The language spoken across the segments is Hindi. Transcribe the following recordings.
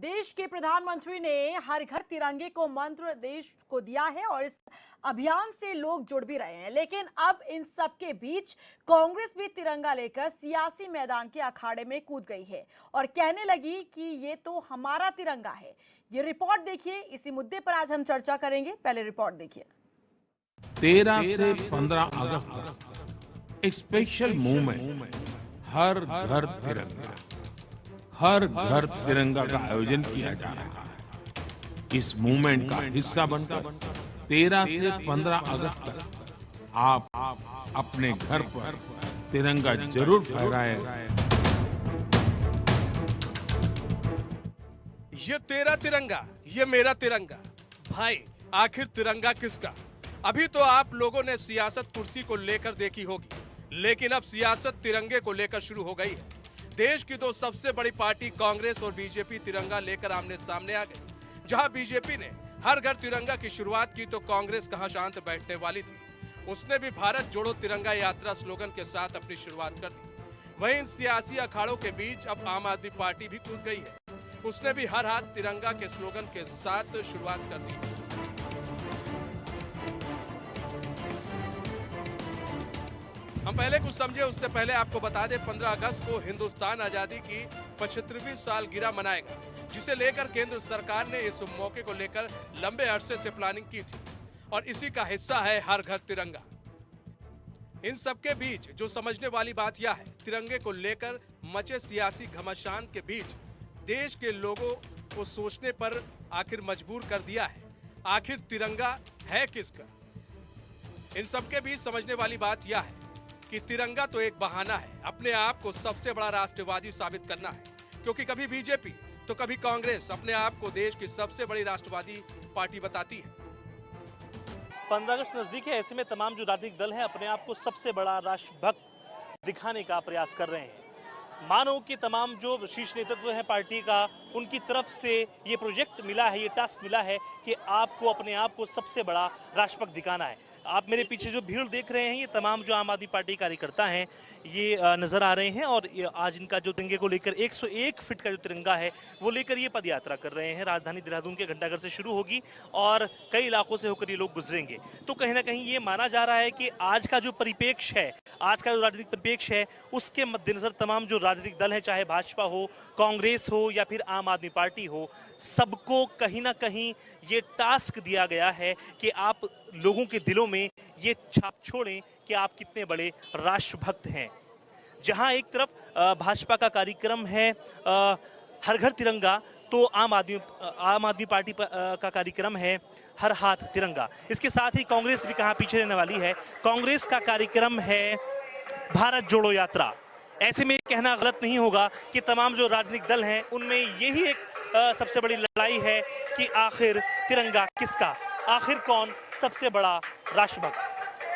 देश के प्रधानमंत्री ने हर घर तिरंगे को मंत्र देश को दिया है और इस अभियान से लोग जुड़ भी रहे हैं। लेकिन अब इन सब के बीच कांग्रेस भी तिरंगा लेकर सियासी मैदान के अखाड़े में कूद गई है और कहने लगी कि ये तो हमारा तिरंगा है। ये रिपोर्ट देखिए, इसी मुद्दे पर आज हम चर्चा करेंगे। पहले रिपोर्ट देखिए। 13 से 15 अगस्त तक एक स्पेशल मूवमेंट हर घर तिरंगा, हर घर तिरंगा का आयोजन किया जा रहा है। इस मूवमेंट का हिस्सा बनकर 13 से 15 अगस्त तक आप अपने घर पर तिरंगा जरूर फहराएं। ये तेरा तिरंगा, ये मेरा तिरंगा। भाई, आखिर तिरंगा किसका? अभी तो आप लोगों ने सियासत कुर्सी को लेकर देखी होगी, लेकिन अब सियासत तिरंगे को लेकर शुरू हो गई है। देश की दो सबसे बड़ी पार्टी कांग्रेस और बीजेपी तिरंगा लेकर आमने सामने आ गई। जहां बीजेपी ने हर घर तिरंगा की शुरुआत की, तो कांग्रेस कहां शांत बैठने वाली थी। उसने भी भारत जोड़ो तिरंगा यात्रा स्लोगन के साथ अपनी शुरुआत कर दी। वहीं इन सियासी अखाड़ों के बीच अब आम आदमी पार्टी भी कूद गई है। उसने भी हर हाथ तिरंगा के स्लोगन के साथ शुरुआत कर दी। हम पहले कुछ समझे, उससे पहले आपको बता दें 15 अगस्त को हिंदुस्तान आजादी की 75वीं सालगिरह मनाएगा, जिसे लेकर केंद्र सरकार ने इस मौके को लेकर लंबे अरसे से प्लानिंग की थी और इसी का हिस्सा है हर घर तिरंगा। इन सबके बीच जो समझने वाली बात यह है, तिरंगे को लेकर मचे सियासी घमासान के बीच देश के लोगों को सोचने पर आखिर मजबूर कर दिया है, आखिर तिरंगा है किसका। इन सबके बीच समझने वाली बात यह है कि तिरंगा तो एक बहाना है अपने आप को सबसे बड़ा राष्ट्रवादी साबित करना है, क्योंकि कभी बीजेपी तो कभी कांग्रेस अपने आप को देश की सबसे बड़ी राष्ट्रवादी पार्टी बताती है। 15 अगस्त नजदीक है, ऐसे में तमाम जो राजनीतिक दल हैं अपने आप को सबसे बड़ा राष्ट्रभक्त दिखाने का प्रयास कर रहे हैं। मानो कि तमाम जो शीर्ष नेतृत्व है पार्टी का, उनकी तरफ से ये प्रोजेक्ट मिला है, ये टास्क मिला है कि आपको अपने आप को सबसे बड़ा राष्ट्रभक्त दिखाना है। आप मेरे पीछे जो भीड़ देख रहे हैं, ये तमाम जो आम आदमी पार्टी कार्यकर्ता हैं ये नजर आ रहे हैं और आज इनका जो तिरंगे को लेकर 101 फीट का जो तिरंगा है वो लेकर ये पद यात्रा कर रहे हैं। राजधानी देहरादून के घंटाघर से शुरू होगी और कई इलाकों से होकर ये लोग गुजरेंगे। तो कहीं ना कहीं ये माना जा रहा है कि आज का जो परिप्रेक्ष्य है, आज का जो राजनीतिक परिप्रेक्ष्य है, उसके मद्देनजर तमाम जो राजनीतिक दल है, चाहे भाजपा हो, कांग्रेस हो या फिर आम आदमी पार्टी हो, सबको कहीं ना कहीं ये टास्क दिया गया है कि आप लोगों के दिलों में ये छाप छोड़ें कि आप कितने बड़े राष्ट्रभक्त हैं। जहां एक तरफ भाजपा का कार्यक्रम है हर घर तिरंगा, तो आम आदमी पार्टी का कार्यक्रम है हर हाथ तिरंगा। इसके साथ ही कांग्रेस भी कहां पीछे रहने वाली है। कांग्रेस का कार्यक्रम है भारत जोड़ो यात्रा। ऐसे में कहना गलत नहीं होगा कि तमाम जो राजनीतिक दल हैं उनमें यही एक सबसे बड़ी लड़ाई है कि आखिर तिरंगा किसका, आखिर कौन सबसे बड़ा राष्ट्रभक्त।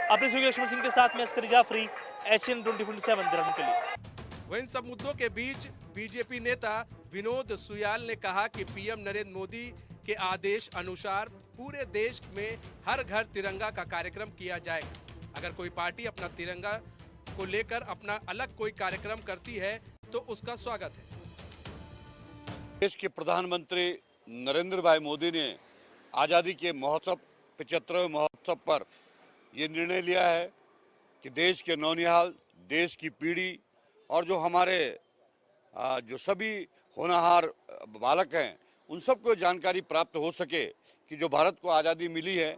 अपने सहयोगी लक्ष्मण सिंह के साथ मैं अस्कर जाफरी, एशियन 24/7 देहरादून के लिए। वहीं इन सब मुद्दों के बीच बीजेपी नेता विनोद सुयाल ने कहा कि पीएम नरेंद्र मोदी के आदेश अनुसार पूरे देश में हर घर तिरंगा का कार्यक्रम किया जाएगा। अगर कोई पार्टी अपना तिरंगा को लेकर अपना अलग कोई कार्यक्रम करती है तो उसका स्वागत है। देश के प्रधानमंत्री नरेंद्र भाई मोदी ने आज़ादी के महोत्सव 75वें महोत्सव पर ये निर्णय लिया है कि देश के नौनिहाल, देश की पीढ़ी और जो हमारे जो सभी होनहार बालक हैं, उन सबको जानकारी प्राप्त हो सके कि जो भारत को आज़ादी मिली है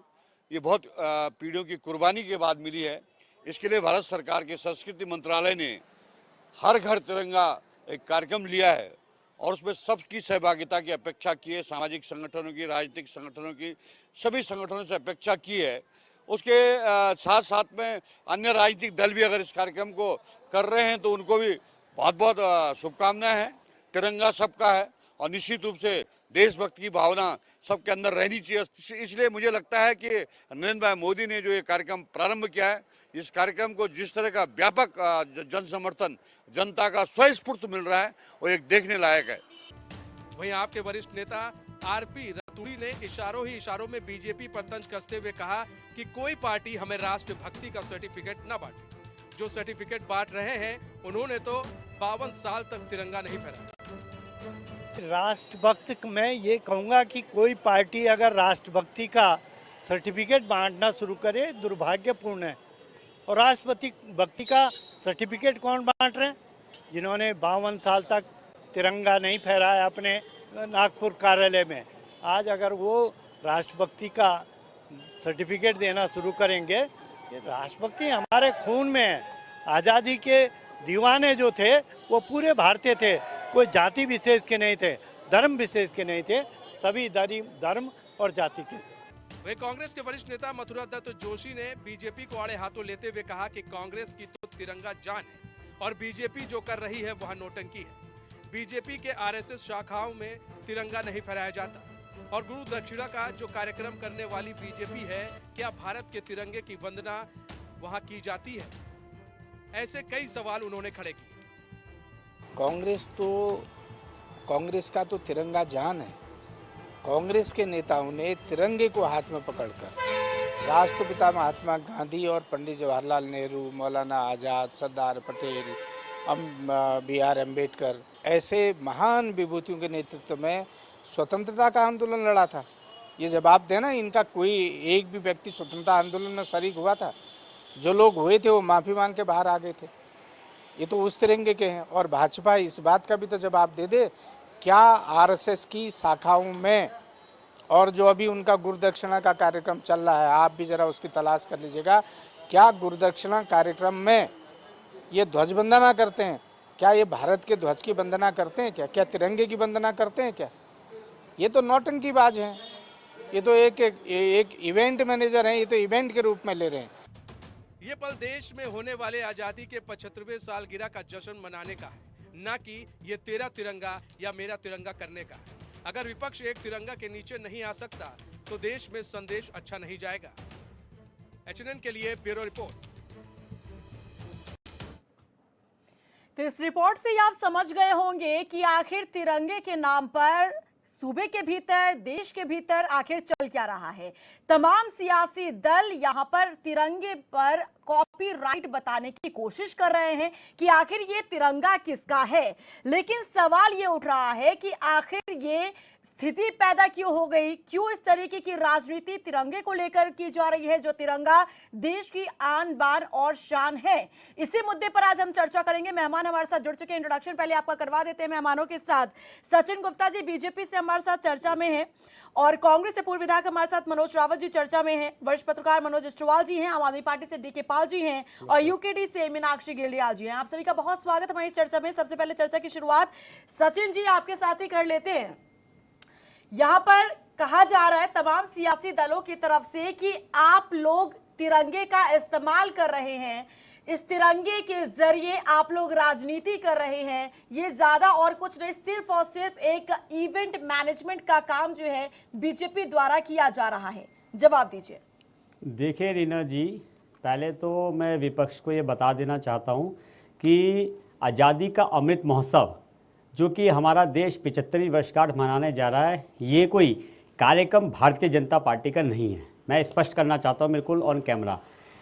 ये बहुत पीढ़ियों की कुर्बानी के बाद मिली है। इसके लिए भारत सरकार के संस्कृति मंत्रालय ने हर घर तिरंगा एक कार्यक्रम लिया है और उसमें सबकी सहभागिता की अपेक्षा की है। सामाजिक संगठनों की, राजनीतिक संगठनों की, सभी संगठनों से अपेक्षा की है। उसके साथ साथ में अन्य राजनीतिक दल भी अगर इस कार्यक्रम को कर रहे हैं तो उनको भी बहुत बहुत शुभकामनाएं हैं। तिरंगा सबका है और निश्चित रूप से देशभक्ति की भावना सबके अंदर रहनी चाहिए। इसलिए मुझे लगता है कि नरेंद्र भाई मोदी ने जो ये कार्यक्रम प्रारंभ किया है, इस कार्यक्रम को जिस तरह का व्यापक जन समर्थन, जनता का स्वस्फूर्त मिल रहा है, वो एक देखने लायक है। वहीं आपके वरिष्ठ नेता आरपी रतूड़ी ने इशारों ही इशारों में बीजेपी पर तंज कसते हुए कहा कि कोई पार्टी हमें राष्ट्रभक्ति का सर्टिफिकेट न बांटे। जो सर्टिफिकेट बांट रहे हैं उन्होंने तो 52 साल तक तिरंगा नहीं फहराया। राष्ट्रभक्त मैं ये कहूँगा कि कोई पार्टी अगर राष्ट्रभक्ति का सर्टिफिकेट बांटना शुरू करे दुर्भाग्यपूर्ण है। और राष्ट्रपति भक्ति का सर्टिफिकेट कौन बांट रहे हैं? जिन्होंने 52 साल तक तिरंगा नहीं फहराया अपने नागपुर कार्यालय में, आज अगर वो राष्ट्रभक्ति का सर्टिफिकेट देना शुरू करेंगे, ये राष्ट्रभक्ति हमारे खून में है। आज़ादी के दीवाने जो थे वो पूरे भारतीय थे, कोई जाति विशेष के नहीं थे, धर्म विशेष के नहीं थे, सभी धर्म और जाति के थे। वही कांग्रेस के वरिष्ठ नेता मथुरा दत्त जोशी ने बीजेपी को आड़े हाथों लेते हुए कहा कि कांग्रेस की तो तिरंगा जान है और बीजेपी जो कर रही है वह नौटंकी है। बीजेपी के आरएसएस शाखाओं में तिरंगा नहीं फहराया जाता और गुरु दक्षिणा का जो कार्यक्रम करने वाली बीजेपी है, क्या भारत के तिरंगे की वंदना वहां की जाती है? ऐसे कई सवाल उन्होंने खड़े किए। कांग्रेस का तो तिरंगा जान है। कांग्रेस के नेताओं ने तिरंगे को हाथ में पकड़कर राष्ट्रपिता महात्मा गांधी और पंडित जवाहरलाल नेहरू, मौलाना आज़ाद, सरदार पटेल, BR अम्बेडकर ऐसे महान विभूतियों के नेतृत्व में स्वतंत्रता का आंदोलन लड़ा था। ये जवाब देना, इनका कोई एक भी व्यक्ति स्वतंत्रता आंदोलन में शरीक हुआ था? जो लोग हुए थे वो माफ़ी मांग के बाहर आ गए थे। ये तो उस तिरंगे के हैं। और भाजपा इस बात का भी तो जवाब दे दे, क्या आरएसएस की शाखाओं में और जो अभी उनका गुरुदक्षिणा का कार्यक्रम चल रहा है, आप भी जरा उसकी तलाश कर लीजिएगा, क्या गुरुदक्षिणा कार्यक्रम में ये ध्वज वंदना करते हैं? क्या ये भारत के ध्वज की वंदना करते हैं? क्या तिरंगे की वंदना करते हैं? क्या ये तो नौटंकीबाज हैं। ये तो एक इवेंट मैनेजर हैं, ये तो इवेंट के रूप में ले रहे हैं। ये पल देश में होने वाले आजादी के 75वें सालगिरह का जश्न मनाने का है, न कि ये तेरा तिरंगा या मेरा तिरंगा करने का है। अगर विपक्ष एक तिरंगा के नीचे नहीं आ सकता तो देश में संदेश अच्छा नहीं जाएगा। HNN के लिए ब्यूरो रिपोर्ट। तो इस रिपोर्ट से आप समझ गए होंगे कि आखिर तिरंगे के नाम पर सूबे के भीतर, देश के भीतर आखिर चल क्या रहा है। तमाम सियासी दल यहां पर तिरंगे पर कॉपीराइट बताने की कोशिश कर रहे हैं कि आखिर ये तिरंगा किसका है। लेकिन सवाल ये उठ रहा है कि आखिर ये स्थिति पैदा क्यों हो गई, क्यों इस तरीके की राजनीति तिरंगे को लेकर की जा रही है, जो तिरंगा देश की आन बान और शान है। इसी मुद्दे पर आज हम चर्चा करेंगे। मेहमान हमारे साथ जुड़ चुके हैं। इंट्रोडक्शन पहले आपका करवा देते हैं मेहमानों के साथ। सचिन गुप्ता जी बीजेपी से हमारे साथ चर्चा में हैं और कांग्रेस से पूर्व विधायक हमारे साथ मनोज रावत जी चर्चा में हैं। वरिष्ठ पत्रकार मनोज अष्टवाल जी हैं, आम आदमी पार्टी से DK पाल जी हैं और UKD से मीनाक्षी गिल्डियाल जी हैं। आप सभी का बहुत स्वागत हमारी इस चर्चा में। सबसे पहले चर्चा की शुरुआत सचिन जी आपके साथ ही कर लेते हैं। यहाँ पर कहा जा रहा है तमाम सियासी दलों की तरफ से कि आप लोग तिरंगे का इस्तेमाल कर रहे हैं, इस तिरंगे के जरिए आप लोग राजनीति कर रहे हैं। ये ज्यादा और कुछ नहीं, सिर्फ और सिर्फ एक इवेंट मैनेजमेंट का काम जो है बीजेपी द्वारा किया जा रहा है। जवाब दीजिए। देखिए रीना जी, पहले तो मैं विपक्ष को ये बता देना चाहता हूँ कि आज़ादी का अमृत महोत्सव जो कि हमारा देश 75वीं वर्षगांठ मनाने जा रहा है, ये कोई कार्यक्रम भारतीय जनता पार्टी का नहीं है। मैं स्पष्ट करना चाहता हूँ बिल्कुल ऑन कैमरा।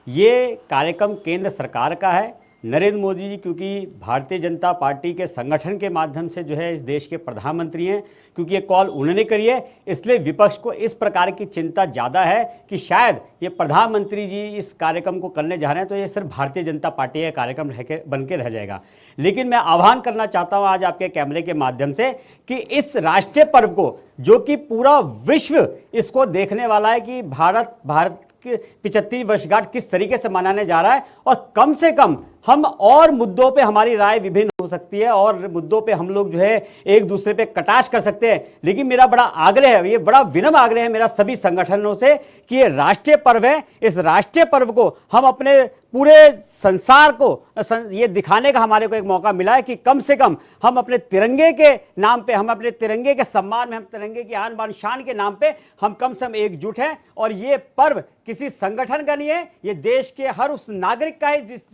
ये कार्यक्रम केंद्र सरकार का है। नरेंद्र मोदी जी क्योंकि भारतीय जनता पार्टी के संगठन के माध्यम से जो है इस देश के प्रधानमंत्री हैं, क्योंकि ये कॉल उन्होंने करी है, इसलिए विपक्ष को इस प्रकार की चिंता ज़्यादा है कि शायद ये प्रधानमंत्री जी इस कार्यक्रम को करने जा रहे हैं तो ये सिर्फ भारतीय जनता पार्टी का कार्यक्रम बन के रह जाएगा। लेकिन मैं आह्वान करना चाहता हूँ आज आपके कैमरे के माध्यम से कि इस राष्ट्रीय पर्व को, जो कि पूरा विश्व इसको देखने वाला है कि भारत 75वीं वर्षगांठ किस तरीके से मनाने जा रहा है, और कम से कम हम और मुद्दों पे हमारी राय विभिन्न हो सकती है और मुद्दों पे हम लोग जो है एक दूसरे पे कटाक्ष कर सकते हैं, लेकिन मेरा बड़ा आग्रह है, ये बड़ा विनम्र आग्रह है मेरा सभी संगठनों से कि ये राष्ट्रीय पर्व है। इस राष्ट्रीय पर्व को हम अपने पूरे संसार को ये दिखाने का हमारे को एक मौका मिला है कि कम से कम हम अपने तिरंगे के नाम पे, हम अपने तिरंगे के सम्मान में, हम तिरंगे की आन बान शान के नाम पे हम कम से कम एकजुट हैं। और ये पर्व किसी संगठन का नहीं है, ये देश के हर उस नागरिक का है जिस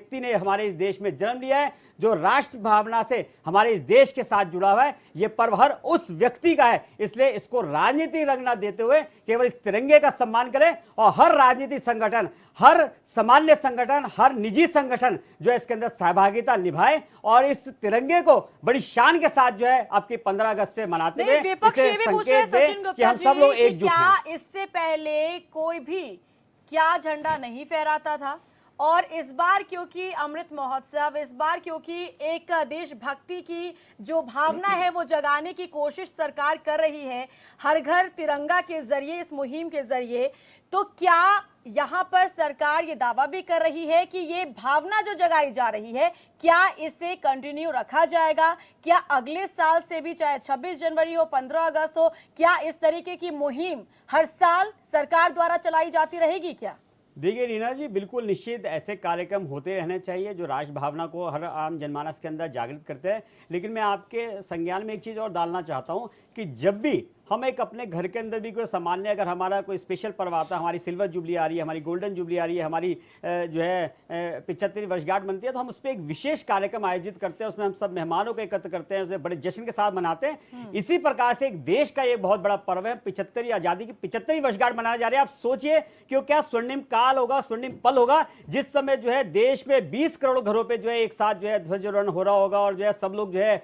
व्यक्ति ने हमारे इस देश में जन्म लिया है, जो राष्ट्र भावना से हमारे इस देश के साथ जुड़ा हुआ है। ये पर्व हर उस व्यक्ति का है, इसलिए इसको राजनीतिक रंग न देते हुए केवल इस तिरंगे का सम्मान करें और हर राजनीतिक संगठन, हर सामान्य संगठन, हर निजी संगठन जो है इसके अंदर सहभागिता निभाए और इस तिरंगे को बड़ी शान के साथ जो है आपकी 15 अगस्त पे मनाते हुए विपक्ष ये भी पूछ रहे हैं, सचिन कि गुप्ता हम सब लोग जी, कि एकजुट क्या हैं। इससे पहले कोई भी क्या झंडा नहीं फहराता था? और इस बार क्योंकि अमृत महोत्सव, इस बार क्योंकि एक देशभक्ति की जो भावना है वो जगाने की कोशिश सरकार कर रही है हर घर तिरंगा के जरिए, इस मुहिम के जरिए, तो क्या यहाँ पर सरकार ये दावा भी कर रही है कि ये भावना जो जगाई जा रही है, क्या इसे कंटिन्यू रखा जाएगा? क्या अगले साल से भी, चाहे 26 जनवरी हो, 15 अगस्त हो, क्या इस तरीके की मुहिम हर साल सरकार द्वारा चलाई जाती रहेगी क्या? देखिए रीना जी, बिल्कुल निश्चित ऐसे कार्यक्रम होते रहने चाहिए जो राष्ट्र भावना को हर आम जनमानस के अंदर जागृत करते हैं। लेकिन मैं आपके संज्ञान में एक चीज़ और डालना चाहता हूं कि जब भी हम एक अपने घर के अंदर भी कोई सामान्य, अगर हमारा कोई स्पेशल पर्व आता है, हमारी सिल्वर जुबली आ रही है, हमारी गोल्डन जुबली आ रही है, हमारी जो है 75वीं वर्षगांठ बनती है, तो हम उस पर एक विशेष कार्यक्रम आयोजित करते हैं, उसमें हम सब मेहमानों को एकत्र करते हैं, उसे बड़े जश्न के साथ मनाते हैं। इसी प्रकार से एक देश का ये बहुत बड़ा पर्व है, 75वीं आज़ादी की 75वीं वर्षगांठ मनाने जा रहे हैं। आप सोचिए कि वो क्या स्वर्णिम काल होगा, स्वर्णिम पल होगा, जिस समय जो है देश में 20 करोड़ घरों पर जो है एक साथ जो है ध्वजारोहण हो रहा होगा और जो है सब लोग जो है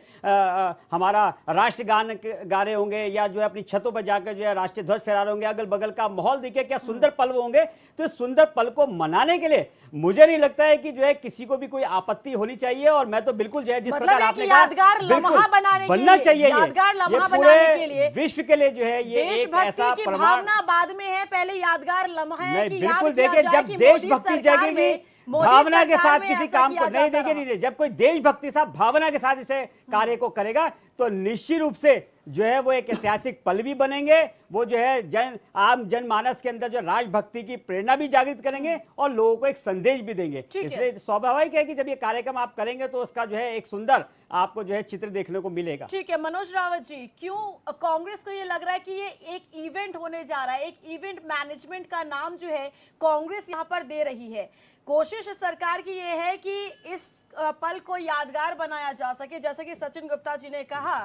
हमारा राष्ट्रगान गा रहे होंगे या जो है अपनी छतों पर जाकर जो है राष्ट्रीय ध्वज फहरा रहे होंगे। अगल बगल का माहौल देखिए, क्या सुंदर पल होंगे। तो इस सुंदर पल को मनाने के लिए मुझे नहीं लगता है कि जो है किसी को भी कोई आपत्ति होनी चाहिए। और मैं तो बिल्कुल जो है जिस प्रकार आपने कहा, यादगार लम्हा बनना चाहिए, यादगार लम्हा ये बनाने के लिए, विश्व के लिए जो है ये एक ऐसा की भावना बाद में है, पहले यादगार लम्हा है कि बिल्कुल देखिए, जब देशभक्ति जगेगी भावना के साथ किसी काम को नहीं देंगे, जब कोई देशभक्ति साथ भावना के साथ इसे कार्य को करेगा तो निश्चित रूप से जो है वो एक ऐतिहासिक पल भी बनेंगे। वो जो है आम जनमानस के अंदर जो राष्ट्रभक्ति की प्रेरणा भी जागृत करेंगे और लोगों को एक संदेश भी देंगे। इसलिए स्वाभाविक है कि जब ये कार्यक्रम आप करेंगे तो उसका जो है एक सुंदर आपको जो है चित्र देखने को मिलेगा। ठीक है मनोज रावत जी, क्यों कांग्रेस को ये लग रहा है कि ये एक इवेंट होने जा रहा है, एक इवेंट मैनेजमेंट का नाम जो है कांग्रेस यहाँ पर दे रही है? कोशिश सरकार की ये है कि इस पल को यादगार बनाया जा सके, जैसे कि सचिन गुप्ता जी ने कहा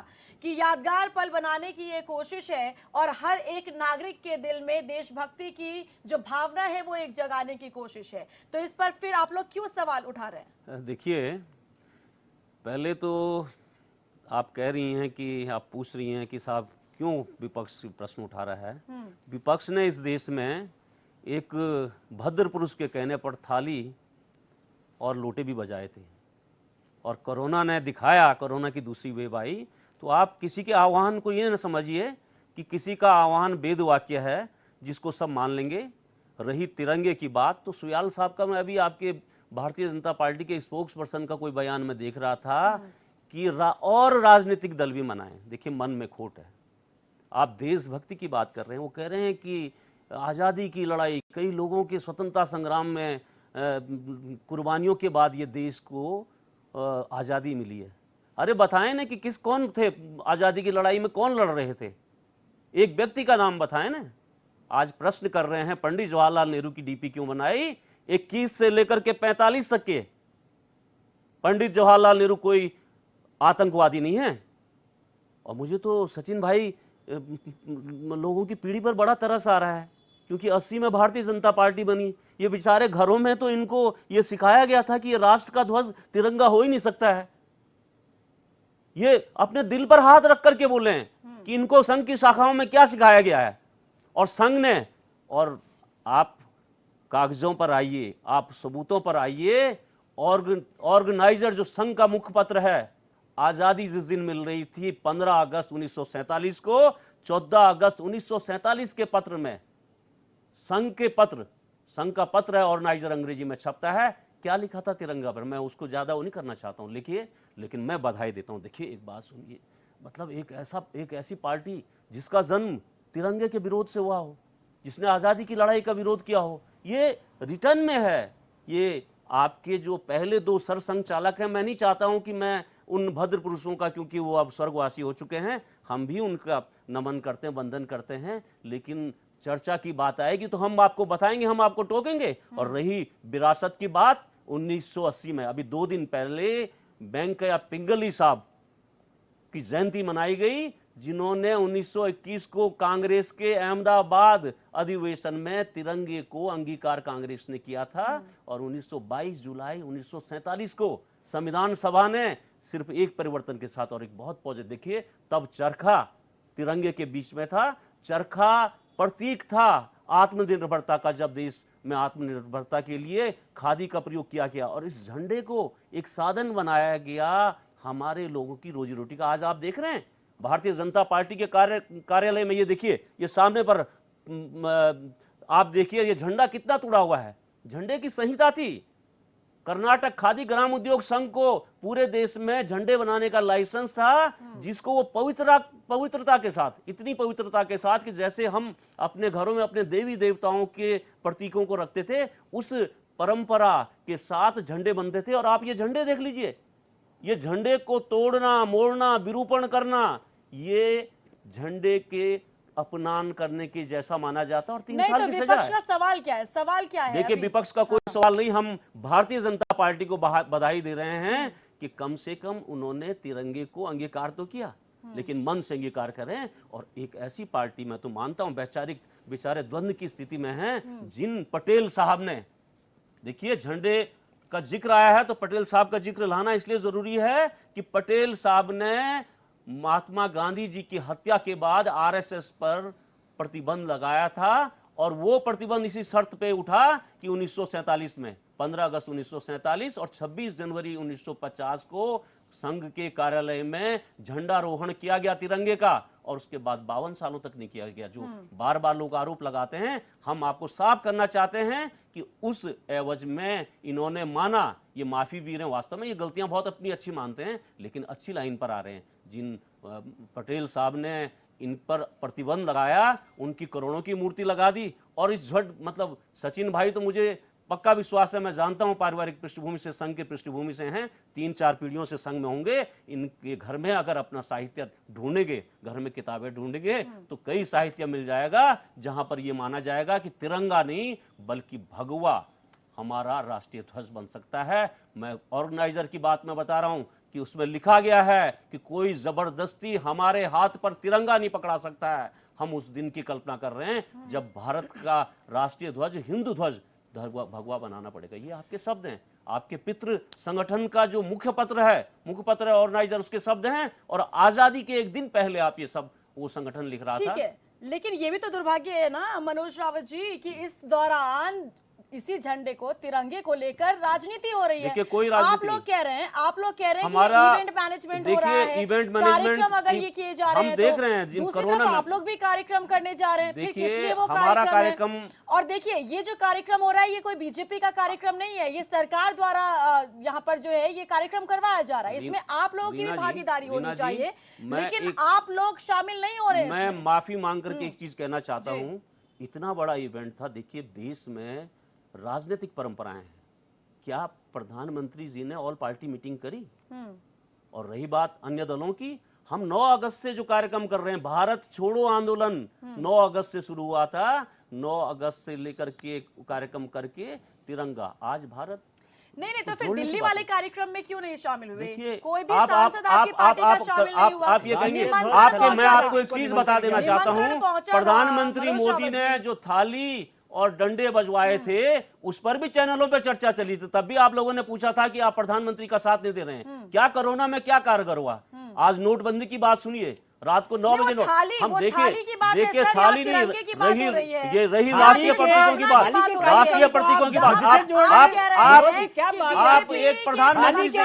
कि यादगार पल बनाने की ये कोशिश है और हर एक नागरिक के दिल में देशभक्ति की जो भावना है वो एक जगाने की कोशिश है। तो इस पर फिर आप लोग क्यों सवाल उठा रहे हैं? देखिए, पहले तो आप कह रही हैं कि आप पूछ रही हैं कि साहब क्यों विपक्ष प्रश्न उठा रहा है। विपक्ष ने इस देश में एक भद्र पुरुष के कहने पर थाली और लोटे भी बजाए थे और कोरोना ने दिखाया, कोरोना की दूसरी वेव आई। तो आप किसी के आह्वान को ये न समझिए कि किसी का आह्वान वेद वाक्य है जिसको सब मान लेंगे। रही तिरंगे की बात, तो सुयाल साहब का मैं अभी आपके भारतीय जनता पार्टी के स्पोक्स पर्सन का कोई बयान में देख रहा था कि और राजनीतिक दल भी मनाएं। देखिए, मन में खोट है। आप देशभक्ति की बात कर रहे हैं, वो कह रहे हैं कि आज़ादी की लड़ाई, कई लोगों के स्वतंत्रता संग्राम में कुर्बानियों के बाद ये देश को आज़ादी मिली है। अरे बताएं ना कि कौन थे आज़ादी की लड़ाई में, कौन लड़ रहे थे? एक व्यक्ति का नाम बताएं ना। आज प्रश्न कर रहे हैं पंडित जवाहरलाल नेहरू की डीपी क्यों बनाई? 21 से लेकर के 45 तक के पंडित जवाहरलाल नेहरू कोई आतंकवादी नहीं है। और मुझे तो सचिन भाई लोगों की पीढ़ी पर बड़ा तरस आ रहा है, क्योंकि 80 में भारतीय जनता पार्टी बनी। ये बेचारे घरों में तो इनको ये सिखाया गया था कि ये राष्ट्र का ध्वज तिरंगा हो ही नहीं सकता है। ये अपने दिल पर हाथ रख करके बोले हैं कि इनको संघ की शाखाओं में क्या सिखाया गया है। और संघ ने, और आप कागजों पर आइए, आप सबूतों पर आइए, ऑर्गेनाइजर जो संघ का मुखपत्र है, आजादी जिस दिन मिल रही थी 15 अगस्त 1947 को, 14 अगस्त 1947 के पत्र में संघ का पत्र है, ऑर्गेनाइजर अंग्रेजी में छपता है, क्या लिखा था तिरंगा पर? मैं उसको ज्यादा वो नहीं करना चाहता हूं, लिखिए, लेकिन मैं बधाई देता हूं। देखिए, एक बात सुनिए, मतलब एक ऐसी पार्टी जिसका जन्म तिरंगे के विरोध से हुआ हो, जिसने आजादी की लड़ाई का विरोध किया हो, ये रिटर्न में है। ये आपके जो पहले 2 सरसंघ चालक हैं, मैं नहीं चाहता हूं कि मैं उन भद्र पुरुषों का, क्योंकि वो अब स्वर्गवासी हो चुके हैं, हम भी उनका नमन करते हैं, वंदन करते हैं, लेकिन चर्चा की बात आएगी तो हम आपको बताएंगे, हम आपको टोकेंगे। और रही विरासत की बात, 1980 में, अभी 2 दिन पहले वेंकैया पिंगली साहब की जयंती मनाई गई, जिन्होंने 1921 को कांग्रेस के अहमदाबाद अधिवेशन में तिरंगे को अंगीकार कांग्रेस ने किया था, और 1922 जुलाई 1947 को संविधान सभा ने सिर्फ एक परिवर्तन के साथ, और एक बहुत पॉजिटिव, देखिए तब चरखा तिरंगे के बीच में था, चरखा प्रतीक था आत्मनिर्भरता का, जब देश में आत्मनिर्भरता के लिए खादी का प्रयोग किया गया, और इस झंडे को एक साधन बनाया गया हमारे लोगों की रोजी रोटी का। आज आप देख रहे हैं भारतीय जनता पार्टी के कार्यालय में, ये देखिए, ये सामने पर आप देखिए ये झंडा कितना टूटा हुआ है। झंडे की संहिता थी, कर्नाटक खादी ग्राम उद्योग संघ को पूरे देश में झंडे बनाने का लाइसेंस था, जिसको वो पवित्रता के साथ, इतनी पवित्रता के साथ कि जैसे हम अपने घरों में अपने देवी देवताओं के प्रतीकों को रखते थे, उस परंपरा के साथ झंडे बनते थे। और आप ये झंडे देख लीजिए, ये झंडे को तोड़ना, मोड़ना, विरूपण करना, ये झंडे के अपमान करने के जैसा माना जाता है, और 3 साल की सजा विपक्ष है। का सवाल क्या है? सवाल क्या है? देखिए, विपक्ष का कोई सवाल नहीं, हम भारतीय जनता पार्टी को बधाई दे रहे हैं कि कम से कम उन्होंने तिरंगे को अंगीकार तो किया, लेकिन मन से अंगीकार करें। और एक ऐसी पार्टी, मैं तो मानता हूं बेचारे द्वंद्व की स्थिति में हैं, जिन पटेल साहब ने, देखिए झंडे का जिक्र आया है तो पटेल साहब का जिक्र लाना इसलिए जरूरी है कि पटेल साहब ने महात्मा गांधी जी की हत्या के बाद आरएसएस पर प्रतिबंध लगाया था, और वो प्रतिबंध इसी शर्त पे उठा कि 1947 में 15 अगस्त 1947 और 26 जनवरी 1950 को संघ के कार्यालय में झंडारोहण किया गया तिरंगे का, और उसके बाद 52 सालों तक नहीं किया गया। जो बार बार लोग आरोप लगाते हैं, हम आपको साफ करना चाहते हैं कि उस एवज में इन्होंने माना, ये माफी भी रहे, वास्तव में ये गलतियां बहुत अपनी अच्छी मानते हैं, लेकिन अच्छी लाइन पर आ रहे हैं। जिन पटेल साहब ने इन पर प्रतिबंध लगाया, उनकी करोड़ों की मूर्ति लगा दी, और इस मतलब सचिन भाई तो मुझे पक्का विश्वास है, मैं जानता हूं पारिवारिक पृष्ठभूमि से, संघ की पृष्ठभूमि से हैं, 3-4 पीढ़ियों से संघ में होंगे। इनके घर में अगर अपना साहित्य ढूंढेंगे, घर में किताबें ढूंढेंगे, तो कई साहित्य मिल जाएगा जहां पर यह माना जाएगा कि तिरंगा नहीं बल्कि भगवा हमारा राष्ट्रीय ध्वज बन सकता है। मैं ऑर्गेनाइजर की बात मैं बता रहा हूं कि उसमें लिखा गया है कि कोई जबरदस्ती हमारे हाथ पर तिरंगा नहीं पकड़ा सकता है। हम उस दिन की कल्पना कर रहे हैं जब भारत का राष्ट्रीय ध्वज हिंदू ध्वज भगवा बनाना पड़ेगा। ये आपके शब्द हैं, आपके पितृ संगठन का जो मुखपत्र है ऑर्गेनाइजर, उसके शब्द हैं, और आजादी के एक दिन पहले आप ये सब वो संगठन लिख रहा था। ठीक है, लेकिन ये भी तो दुर्भाग्य है ना मनोज रावत जी कि इस दौरान इसी झंडे को, तिरंगे को लेकर राजनीति हो रही है। देखिए, कोई राजनीति आप लोग कह रहे हैं हमारा कि इवेंट मैनेजमेंट हो रहा है, इवेंट कार्यक्रम अगर ये किए जा रहे हैं, हम देख रहे हैं, दूसरी तरफ आप लोग भी कार्यक्रम करने जा रहे हैं, फिर किस लिए वो हमारा कार्यक्रम है? और देखिए, ये जो कार्यक्रम हो रहा है, ये कोई बीजेपी का कार्यक्रम नहीं है, ये सरकार द्वारा यहाँ पर जो है ये कार्यक्रम करवाया जा रहा है। इसमें आप लोगों की भी भागीदारी होनी चाहिए, लेकिन आप लोग शामिल नहीं हो रहे हैं। मैं माफी मांग करके एक चीज कहना चाहता हूँ, इतना बड़ा इवेंट था। देखिए, देश में राजनीतिक परंपराएं हैं, क्या प्रधानमंत्री जी ने ऑल पार्टी मीटिंग करी? और रही बात अन्य दलों की, हम 9 अगस्त से जो कार्यक्रम कर रहे हैं, भारत छोड़ो आंदोलन 9 अगस्त से शुरू हुआ था, 9 अगस्त से लेकर के कार्यक्रम करके तिरंगा, आज भारत नहीं, तो फिर दिल्ली वाले कार्यक्रम में क्यों नहीं शामिल हुए? देखिए, कोई भी सांसद आपकी पार्टी का शामिल नहीं हुआ। आप ये कहेंगे, मैं आपको एक चीज बता देना चाहता हूँ, प्रधानमंत्री मोदी ने जो थाली और डंडे बजवाए थे, उस पर भी चैनलों पे चर्चा चली थी। तब भी आप लोगों ने पूछा था कि आप प्रधानमंत्री का साथ नहीं दे रहे हैं। क्या कोरोना में क्या कारगर हुआ? आज नोटबंदी की बात सुनिए, रात को 9 बजे हम देखिए थाली नहीं रही, ये रही राष्ट्रीय प्रतीकों की बात, राष्ट्रीय प्रतीकों की बात। आप एक प्रधानमंत्री से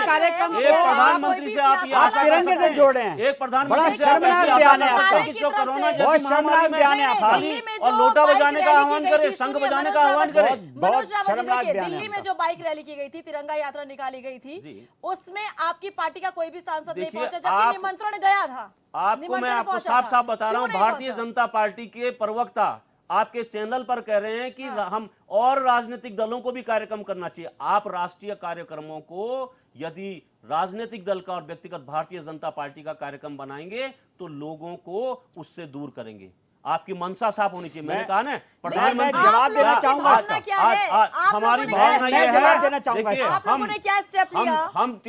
आप ये आशा तिरंगे से जोड़े हैं, एक प्रधानमंत्री से शर्मनाक बयान है आपका, जो कोरोना बहुत शर्मनाक बयान है आपका, थाली और लोटा बजाने का आह्वान करे, शंख बजाने का आह्वान करे। बहुत शर्मनाक बयान है दिल्ली में जो बाइक रैली की गई थी, तिरंगा यात्रा निकाली गई थी, उसमें आपकी पार्टी का कोई भी सांसद नहीं पहुंचा, जबकि निमंत्रण गया था। आपको मैं आपको साफ बता रहा हूं, भारतीय जनता पार्टी के प्रवक्ता आपके चैनल पर कह रहे हैं कि हम और राजनीतिक दलों को भी कार्यक्रम करना चाहिए। आप राष्ट्रीय कार्यक्रमों को यदि राजनीतिक दल का और व्यक्तिगत भारतीय जनता पार्टी का कार्यक्रम बनाएंगे तो लोगों को उससे दूर करेंगे। आपकी मंशा साफ होनी चाहिए। मैंने कहा ना मैं प्रधानमंत्री जवाब देना चाहूंगा आज- इसका। क्या आज- है? आज आप हमारी लोगों ने भावना क्या ये जवाब है, देना चाहूंगा देखिए, इसका। आप लोगों ने क्या स्टेप लिया? हम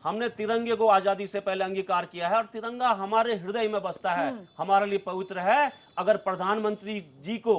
हमने तिरंगे को आजादी से पहले अंगीकार किया है और तिरंगा हमारे हृदय में बसता है, हमारे लिए पवित्र है। अगर प्रधानमंत्री जी को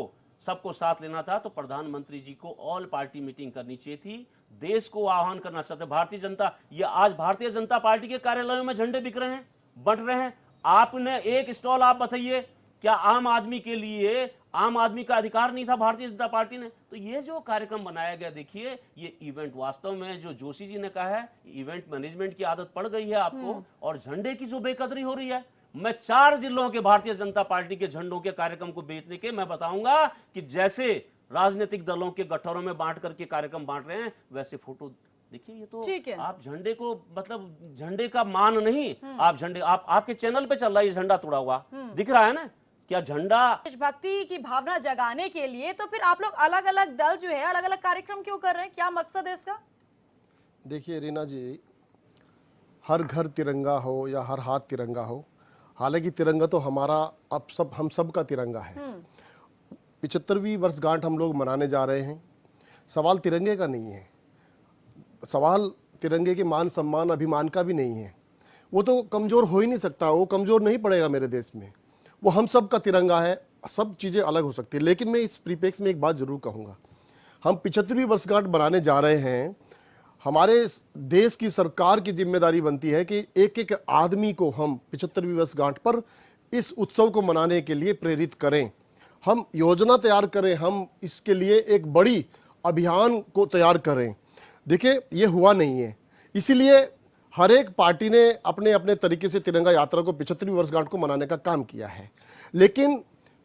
सबको साथ लेना था तो प्रधानमंत्री जी को ऑल पार्टी मीटिंग करनी चाहिए थी, देश को आह्वान करना चाहते। भारतीय जनता, ये आज भारतीय जनता पार्टी के कार्यालयों में झंडे बिक रहे हैं, बंट रहे हैं। आपने एक स्टॉल, आप बताइए, क्या आम आदमी के लिए, आम आदमी का अधिकार नहीं था भारतीय जनता पार्टी ने? तो ये जो कार्यक्रम बनाया गया, देखिए ये इवेंट, वास्तव में जो जोशी जी ने कहा है, इवेंट मैनेजमेंट की आदत पड़ गई है आपको, और झंडे की जो बेकदरी हो रही है। मैं 4 जिलों के भारतीय जनता पार्टी के झंडों के कार्यक्रम को बेचने के मैं बताऊंगा कि जैसे राजनीतिक दलों के गठरों में बांट करके कार्यक्रम बांट रहे हैं, वैसे फोटो देखिए। ये तो ठीक है। आप झंडे को, मतलब झंडे का मान नहीं, आप झंडे, आपके चैनल पे चल रहा है ये झंडा तोड़ा हुआ, दिख रहा है ना, क्या झंडा देशभक्ति की भावना जगाने के लिए तो फिर आप लोग अलग अलग दल जो है अलग अलग कार्यक्रम क्यों कर रहे हैं? क्या मकसद है इसका? देखिए रीना जी, हर घर तिरंगा हो या हर हाथ तिरंगा हो, हालांकि तिरंगा तो हमारा, अब सब, हम सब का तिरंगा है। 75वीं वर्षगांठ हम लोग मनाने जा रहे हैं। सवाल तिरंगे का नहीं है, सवाल तिरंगे के मान सम्मान अभिमान का भी नहीं है। वो तो कमज़ोर हो ही नहीं सकता, वो कमज़ोर नहीं पड़ेगा मेरे देश में। वो हम सब का तिरंगा है, सब चीज़ें अलग हो सकती है। लेकिन मैं इस परिप्रेक्ष्य में एक बात ज़रूर कहूँगा, हम 75वीं वर्षगांठ बनाने जा रहे हैं। हमारे देश की सरकार की जिम्मेदारी बनती है कि एक एक आदमी को हम 75वीं वर्षगांठ पर इस उत्सव को मनाने के लिए प्रेरित करें, हम योजना तैयार करें, हम इसके लिए एक बड़ी अभियान को तैयार करें। देखिए ये हुआ नहीं है, इसीलिए हर एक पार्टी ने अपने अपने तरीके से तिरंगा यात्रा को 75वीं वर्षगांठ को मनाने का काम किया है। लेकिन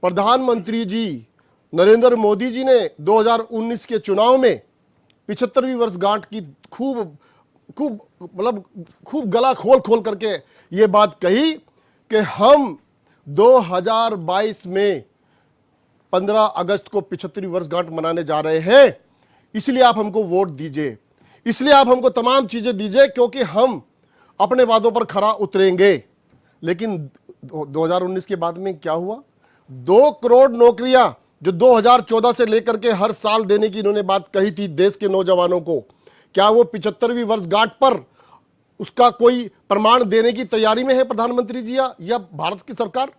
प्रधानमंत्री जी नरेंद्र मोदी जी ने 2019 के चुनाव में 75वीं वर्षगांठ की खूब गला खोल करके ये बात कही कि हम 2022 में 15 अगस्त को 75वीं वर्षगांठ मनाने जा रहे हैं, इसलिए आप हमको वोट दीजिए, इसलिए आप हमको तमाम चीजें दीजिए, क्योंकि हम अपने वादों पर खरा उतरेंगे। लेकिन 2019 के बाद में क्या हुआ? 2 करोड़ नौकरियां जो 2014 से लेकर के हर साल देने की इन्होंने बात कही थी देश के नौजवानों को, क्या वो 75वीं वर्षगांठ पर उसका कोई प्रमाण देने की तैयारी में है प्रधानमंत्री जी या भारत की सरकार?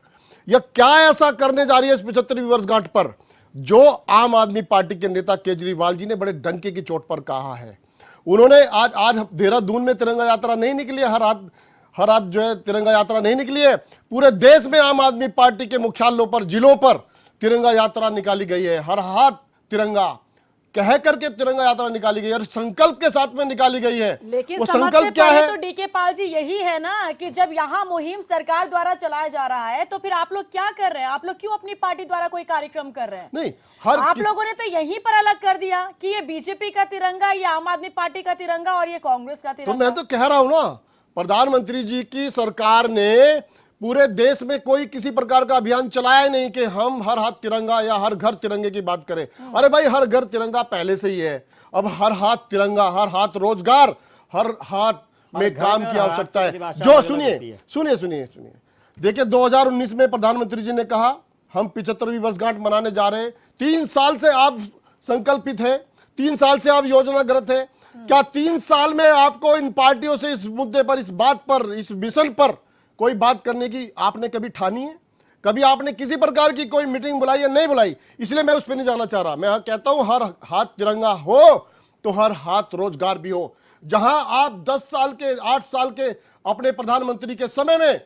या क्या ऐसा करने जा रही है इस 75वीं वर्षगांठ पर जो आम आदमी पार्टी के नेता केजरीवाल जी ने बड़े डंके की चोट पर कहा है? उन्होंने आज देहरादून में तिरंगा यात्रा नहीं निकली है, हर हाथ जो है तिरंगा यात्रा नहीं निकली है, पूरे देश में आम आदमी पार्टी के मुख्यालयों पर, जिलों पर तिरंगा यात्रा निकाली गई है। हर हाथ तिरंगा कह करके तिरंगा यात्रा निकाली गई है और संकल्प के साथ में निकाली गई है। लेकिन वो समझ से संकल्प क्या पहले है? तो डीके पाल जी यही है ना कि जब यहाँ मुहिम सरकार द्वारा चलाया जा रहा है तो फिर आप लोग क्या कर रहे हैं? आप लोग क्यों अपनी पार्टी द्वारा कोई कार्यक्रम कर रहे हैं? नहीं, आप लोगों ने तो यहीं पर अलग कर दिया कि ये बीजेपी का तिरंगा, ये आम आदमी पार्टी का तिरंगा और ये कांग्रेस का तो तिरंगा। मैं तो कह रहा हूं ना, प्रधानमंत्री जी की सरकार ने पूरे देश में कोई किसी प्रकार का अभियान चलाया नहीं कि हम हर हाथ तिरंगा या हर घर तिरंगे की बात करें। अरे भाई, हर घर तिरंगा पहले से ही है, अब हर हाथ तिरंगा, हर हाथ रोजगार, हर हाथ में काम की आवश्यकता है। जो सुनिए, देखिए 2019 में प्रधानमंत्री जी ने कहा हम 75वीं वर्षगांठ मनाने जा रहे हैं। 3 साल से आप संकल्पित है, 3 साल से आप योजनाग्रस्त है। क्या 3 साल में आपको इन पार्टियों से इस मुद्दे पर, इस बात पर, इस मिशन पर कोई बात करने की आपने कभी ठानी है? कभी आपने किसी प्रकार की कोई मीटिंग बुलाई या नहीं बुलाई? इसलिए मैं उस पर नहीं जाना चाह रहा। मैं कहता हूं हर हाथ तिरंगा हो तो हर हाथ रोजगार भी हो। जहां आप 10 साल के, 8 साल के अपने प्रधानमंत्री के समय में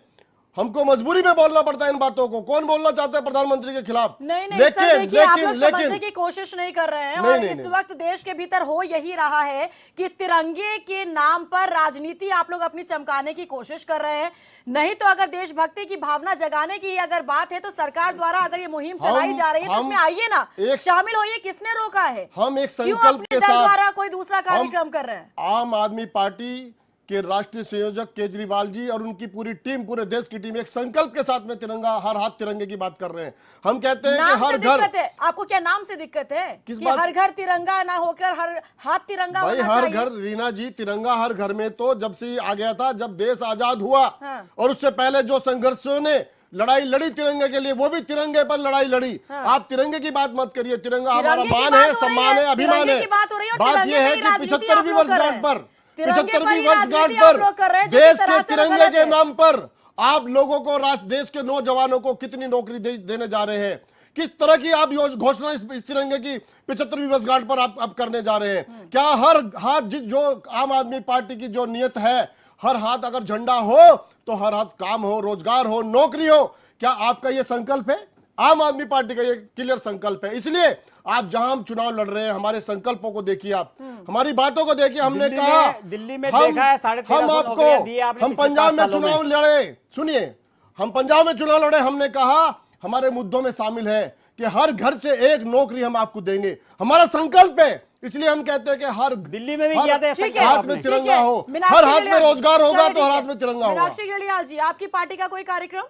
हमको मजबूरी में बोलना पड़ता है इन बातों को। कौन बोलना चाहता है प्रधानमंत्री के खिलाफ? नहीं, सर, देखिए, आप लोग समझने की कोशिश नहीं कर रहे हैं। और इस वक्त देश के भीतर हो यही रहा है कि तिरंगे के नाम पर राजनीति आप लोग अपनी चमकाने की कोशिश कर रहे हैं। नहीं तो अगर देशभक्ति की भावना जगाने की अगर बात है तो सरकार द्वारा अगर ये मुहिम चलाई जा रही है तो उसमें आइए ना, शामिल होइए। किसने रोका है? हम एक क्यों संकल्प अपने के दल साथ द्वारा कोई दूसरा कार्यक्रम कर रहे हैं? आम आदमी पार्टी के राष्ट्रीय संयोजक केजरीवाल जी और उनकी पूरी टीम, पूरे देश की टीम एक संकल्प के साथ में तिरंगा, हर हाथ तिरंगे की बात कर रहे हैं। हम कहते हैं कि हर घर, आपको क्या नाम से दिक्कत है किस कि बात? हर घर तिरंगा ना होकर हर हाथ तिरंगा भाई होना हर चाहिए? घर, रीना जी, तिरंगा हर घर में तो जब से आ गया था, जब देश आजाद हुआ। हाँ। और उससे पहले जो संघर्षों ने लड़ाई लड़ी तिरंगे के लिए, वो भी तिरंगे पर लड़ाई लड़ी। आप तिरंगे की बात मत करिए, तिरंगा हमारा तिरंगे की मान बात है, हो रही सम्मान है, है, अभिमान तिरंगे है। की बात हो रही है और बात तिरंगे यह है पे ही कि राजनीति 75वीं आप लोग कर रहे वर्षगांठ हैं। पर तिरंगे 75वीं पर ही वर्षगांठ राजनीति आप लोग कर रहे पर हैं, जिस देश तरह के से वो तिरंगे गलत के है। नाम पर आप लोगों को, देश के नौजवानों को कितनी नौकरी देने जा रहे हैं, किस तरह की आप घोषणा इस तिरंगे की 75वीं वर्षगांठ पर आप करने जा रहे हैं। क्या हर हाथ जो आम आदमी पार्टी की जो नियत है, हर हाथ अगर झंडा हो तो हर हाथ काम हो, रोजगार हो, नौकरी हो, क्या आपका ये संकल्प है? आम आदमी पार्टी का ये क्लियर संकल्प है। इसलिए आप जहां हम चुनाव लड़ रहे हैं, हमारे संकल्पों को देखिए, आप हमारी बातों को देखिए। हमने कहा दिल्ली में देखा है 1350 नौकरियां दी है आपने हम पिछले पंजाब 5 में सालों चुनाव लड़े, सुनिए, हम पंजाब में चुनाव लड़े, हमने कहा हमारे मुद्दों में शामिल है कि हर घर से एक नौकरी हम आपको देंगे, हमारा संकल्प है। इसलिए हम कहते हैं कि हर दिल्ली में भी किया था ऐसा, हाथ में तिरंगा हो, हर हाथ में रोजगार होगा तो हर हाथ में तिरंगा होगा। मीनाक्षी गढ़ियाल जी, आपकी पार्टी का कोई कार्यक्रम?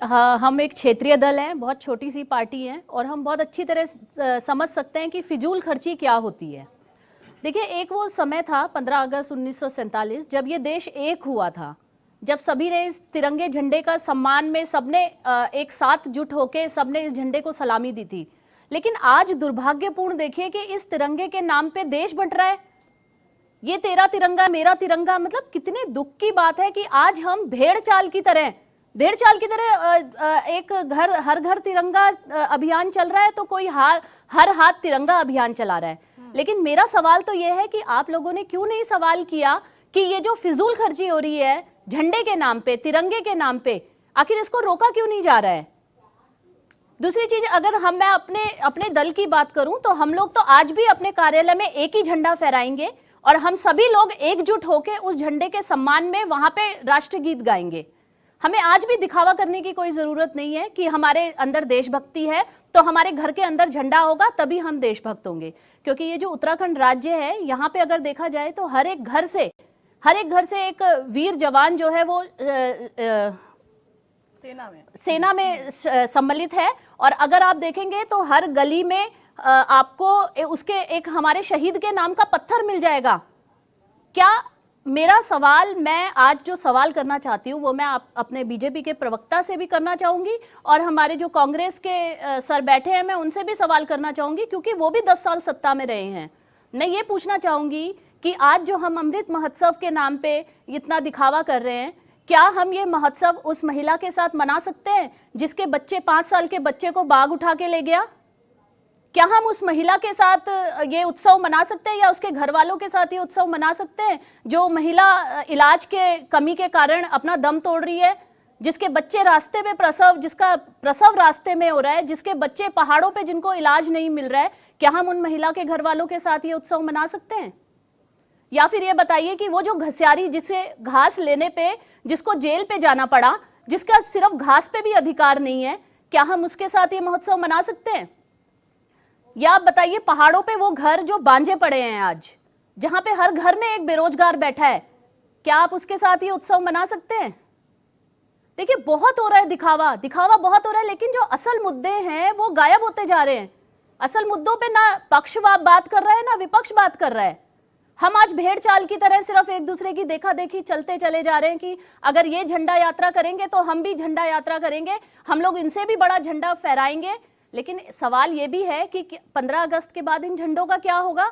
हाँ, हम एक क्षेत्रीय दल हैं, बहुत छोटी सी पार्टी है और हम बहुत अच्छी तरह समझ सकते हैं कि फिजूल खर्ची क्या होती है। देखिए, एक वो समय था 15 अगस्त 1947 जब ये देश एक हुआ था, जब सभी ने इस तिरंगे झंडे का सम्मान में सबने एक साथ जुट होके सबने इस झंडे को सलामी दी थी। लेकिन आज दुर्भाग्यपूर्ण देखिए कि इस तिरंगे के नाम पे देश बंट रहा है। ये तेरा तिरंगा मेरा तिरंगा, मतलब कितने दुख की बात है कि आज हम भेड़ चाल की तरह एक हर घर तिरंगा अभियान चल रहा है तो कोई हर हाथ तिरंगा अभियान चला रहा है। लेकिन मेरा सवाल तो यह है कि आप लोगों ने क्यों नहीं सवाल किया कि ये जो फिजूल खर्ची हो रही है झंडे के नाम पे, तिरंगे के नाम पे, आखिर इसको रोका क्यों नहीं जा रहा है? दूसरी चीज, अगर मैं अपने दल की बात करूं तो हम लोग तो आज भी अपने कार्यालय में एक ही झंडा फहराएंगे और हम सभी लोग एकजुट होकर उस झंडे के सम्मान में वहां पे राष्ट्रगीत गाएंगे। हमें आज भी दिखावा करने की कोई जरूरत नहीं है कि हमारे अंदर देशभक्ति है तो हमारे घर के अंदर झंडा होगा तभी हम देशभक्त होंगे। क्योंकि ये जो उत्तराखंड राज्य है, यहाँ पे अगर देखा जाए तो हर एक घर से एक वीर जवान जो है वो सेना में सम्मिलित है। और अगर आप देखेंगे तो हर गली में आपको उसके एक हमारे शहीद के नाम का पत्थर मिल जाएगा। क्या मेरा सवाल, मैं आज जो सवाल करना चाहती हूँ वो मैं अपने बीजेपी के प्रवक्ता से भी करना चाहूंगी और हमारे जो कांग्रेस के सर बैठे हैं मैं उनसे भी सवाल करना चाहूंगी, क्योंकि वो भी 10 साल सत्ता में रहे हैं। मैं ये पूछना चाहूंगी कि आज जो हम अमृत महोत्सव के नाम पे इतना दिखावा कर रहे हैं, क्या हम ये महोत्सव उस महिला के साथ मना सकते हैं जिसके बच्चे 5 साल के बच्चे को बाग उठा के ले गया? क्या हम उस महिला के साथ ये उत्सव मना सकते हैं या उसके घर वालों के साथ ये उत्सव मना सकते हैं जो महिला इलाज के कमी के कारण अपना दम तोड़ रही है, जिसके बच्चे रास्ते में जिसका प्रसव रास्ते में हो रहा है, जिसके बच्चे पहाड़ों पे जिनको इलाज नहीं मिल रहा है? क्या हम उन महिला के घर वालों के साथ ये उत्सव मना सकते हैं? या फिर ये बताइए कि वो जो घसियारी जिसे घास लेने पे जिसको जेल पे जाना पड़ा, जिसका सिर्फ घास पे भी अधिकार नहीं है, क्या हम उसके साथ ये महोत्सव मना सकते हैं? या आप बताइए, पहाड़ों पे वो घर जो बांझे पड़े हैं आज, जहां पे हर घर में एक बेरोजगार बैठा है, क्या आप उसके साथ ये उत्सव मना सकते हैं? देखिए, बहुत हो रहा है दिखावा बहुत हो रहा है, लेकिन जो असल मुद्दे हैं वो गायब होते जा रहे हैं। असल मुद्दों पे ना पक्ष बात कर रहा है ना विपक्ष बात कर रहा है। हम आज भेड़ चाल की तरह सिर्फ एक दूसरे की देखा देखी चलते चले जा रहे हैं कि अगर ये झंडा यात्रा करेंगे तो हम भी झंडा यात्रा करेंगे, हम लोग इनसे भी बड़ा झंडा फहराएंगे। लेकिन सवाल ये भी है कि 15 अगस्त के बाद इन झंडों का क्या होगा?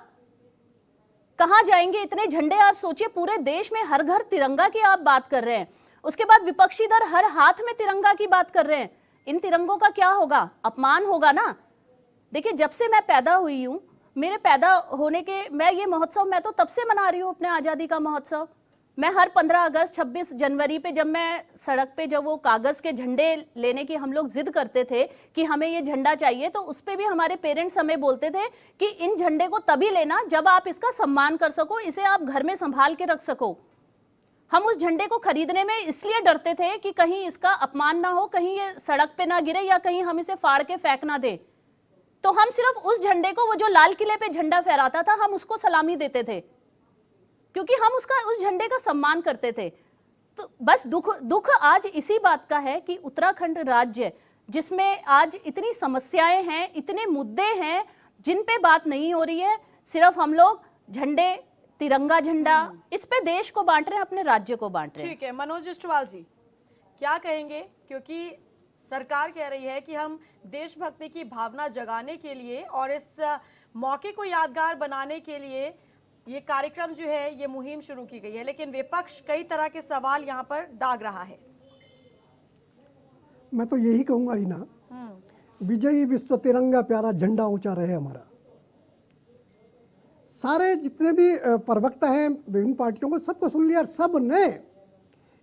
कहां जाएंगे इतने झंडे? आप सोचिए, पूरे देश में हर घर तिरंगा की आप बात कर रहे हैं, उसके बाद विपक्षी दल हर हाथ में तिरंगा की बात कर रहे हैं। इन तिरंगों का क्या होगा? अपमान होगा ना। देखिए, जब से मैं पैदा हुई हूं, मेरे पैदा होने के मैं ये महोत्सव मैं तो तब से मना रही हूँ अपने आज़ादी का महोत्सव। मैं हर 15 अगस्त 26 जनवरी पे जब मैं सड़क पे जब वो कागज के झंडे लेने की हम लोग जिद करते थे कि हमें ये झंडा चाहिए, तो उस पे भी हमारे पेरेंट्स हमें बोलते थे कि इन झंडे को तभी लेना जब आप इसका सम्मान कर सको, इसे आप घर में संभाल के रख सको। हम उस झंडे को खरीदने में इसलिए डरते थे कि कहीं इसका अपमान ना हो, कहीं ये सड़क पे ना गिरे या कहीं हम इसे फाड़ के फेंक ना दे। तो हम सिर्फ उस झंडे को, वो जो लाल किले पे झंडा फहराता था, हम उसको सलामी देते थे क्योंकि हम उस झंडे का सम्मान करते थे। तो बस दुख आज इसी बात का है कि उत्तराखंड राज्य जिसमें आज इतनी समस्याएं हैं, इतने मुद्दे हैं जिन पे बात नहीं हो रही है, सिर्फ हम लोग झंडे, तिरंगा झंडा, इस पे देश को बांट रहे हैं, अपने राज्य को बांट रहे हैं। ठीक है, मनोज अष्टवाल जी, क्या कहेंगे, क्योंकि सरकार कह रही है कि हम देशभक्ति की भावना जगाने के लिए और इस मौके को यादगार बनाने के लिए ये कार्यक्रम जो है, ये मुहिम शुरू की गई है, लेकिन विपक्ष कई तरह के सवाल यहाँ पर दाग रहा है। मैं तो यही कहूंगा रीना, विजयी विश्व तिरंगा प्यारा झंडा ऊंचा रहे हमारा। सारे जितने भी प्रवक्ता हैं विभिन्न पार्टियों को, सबको सुन लिया, सब ने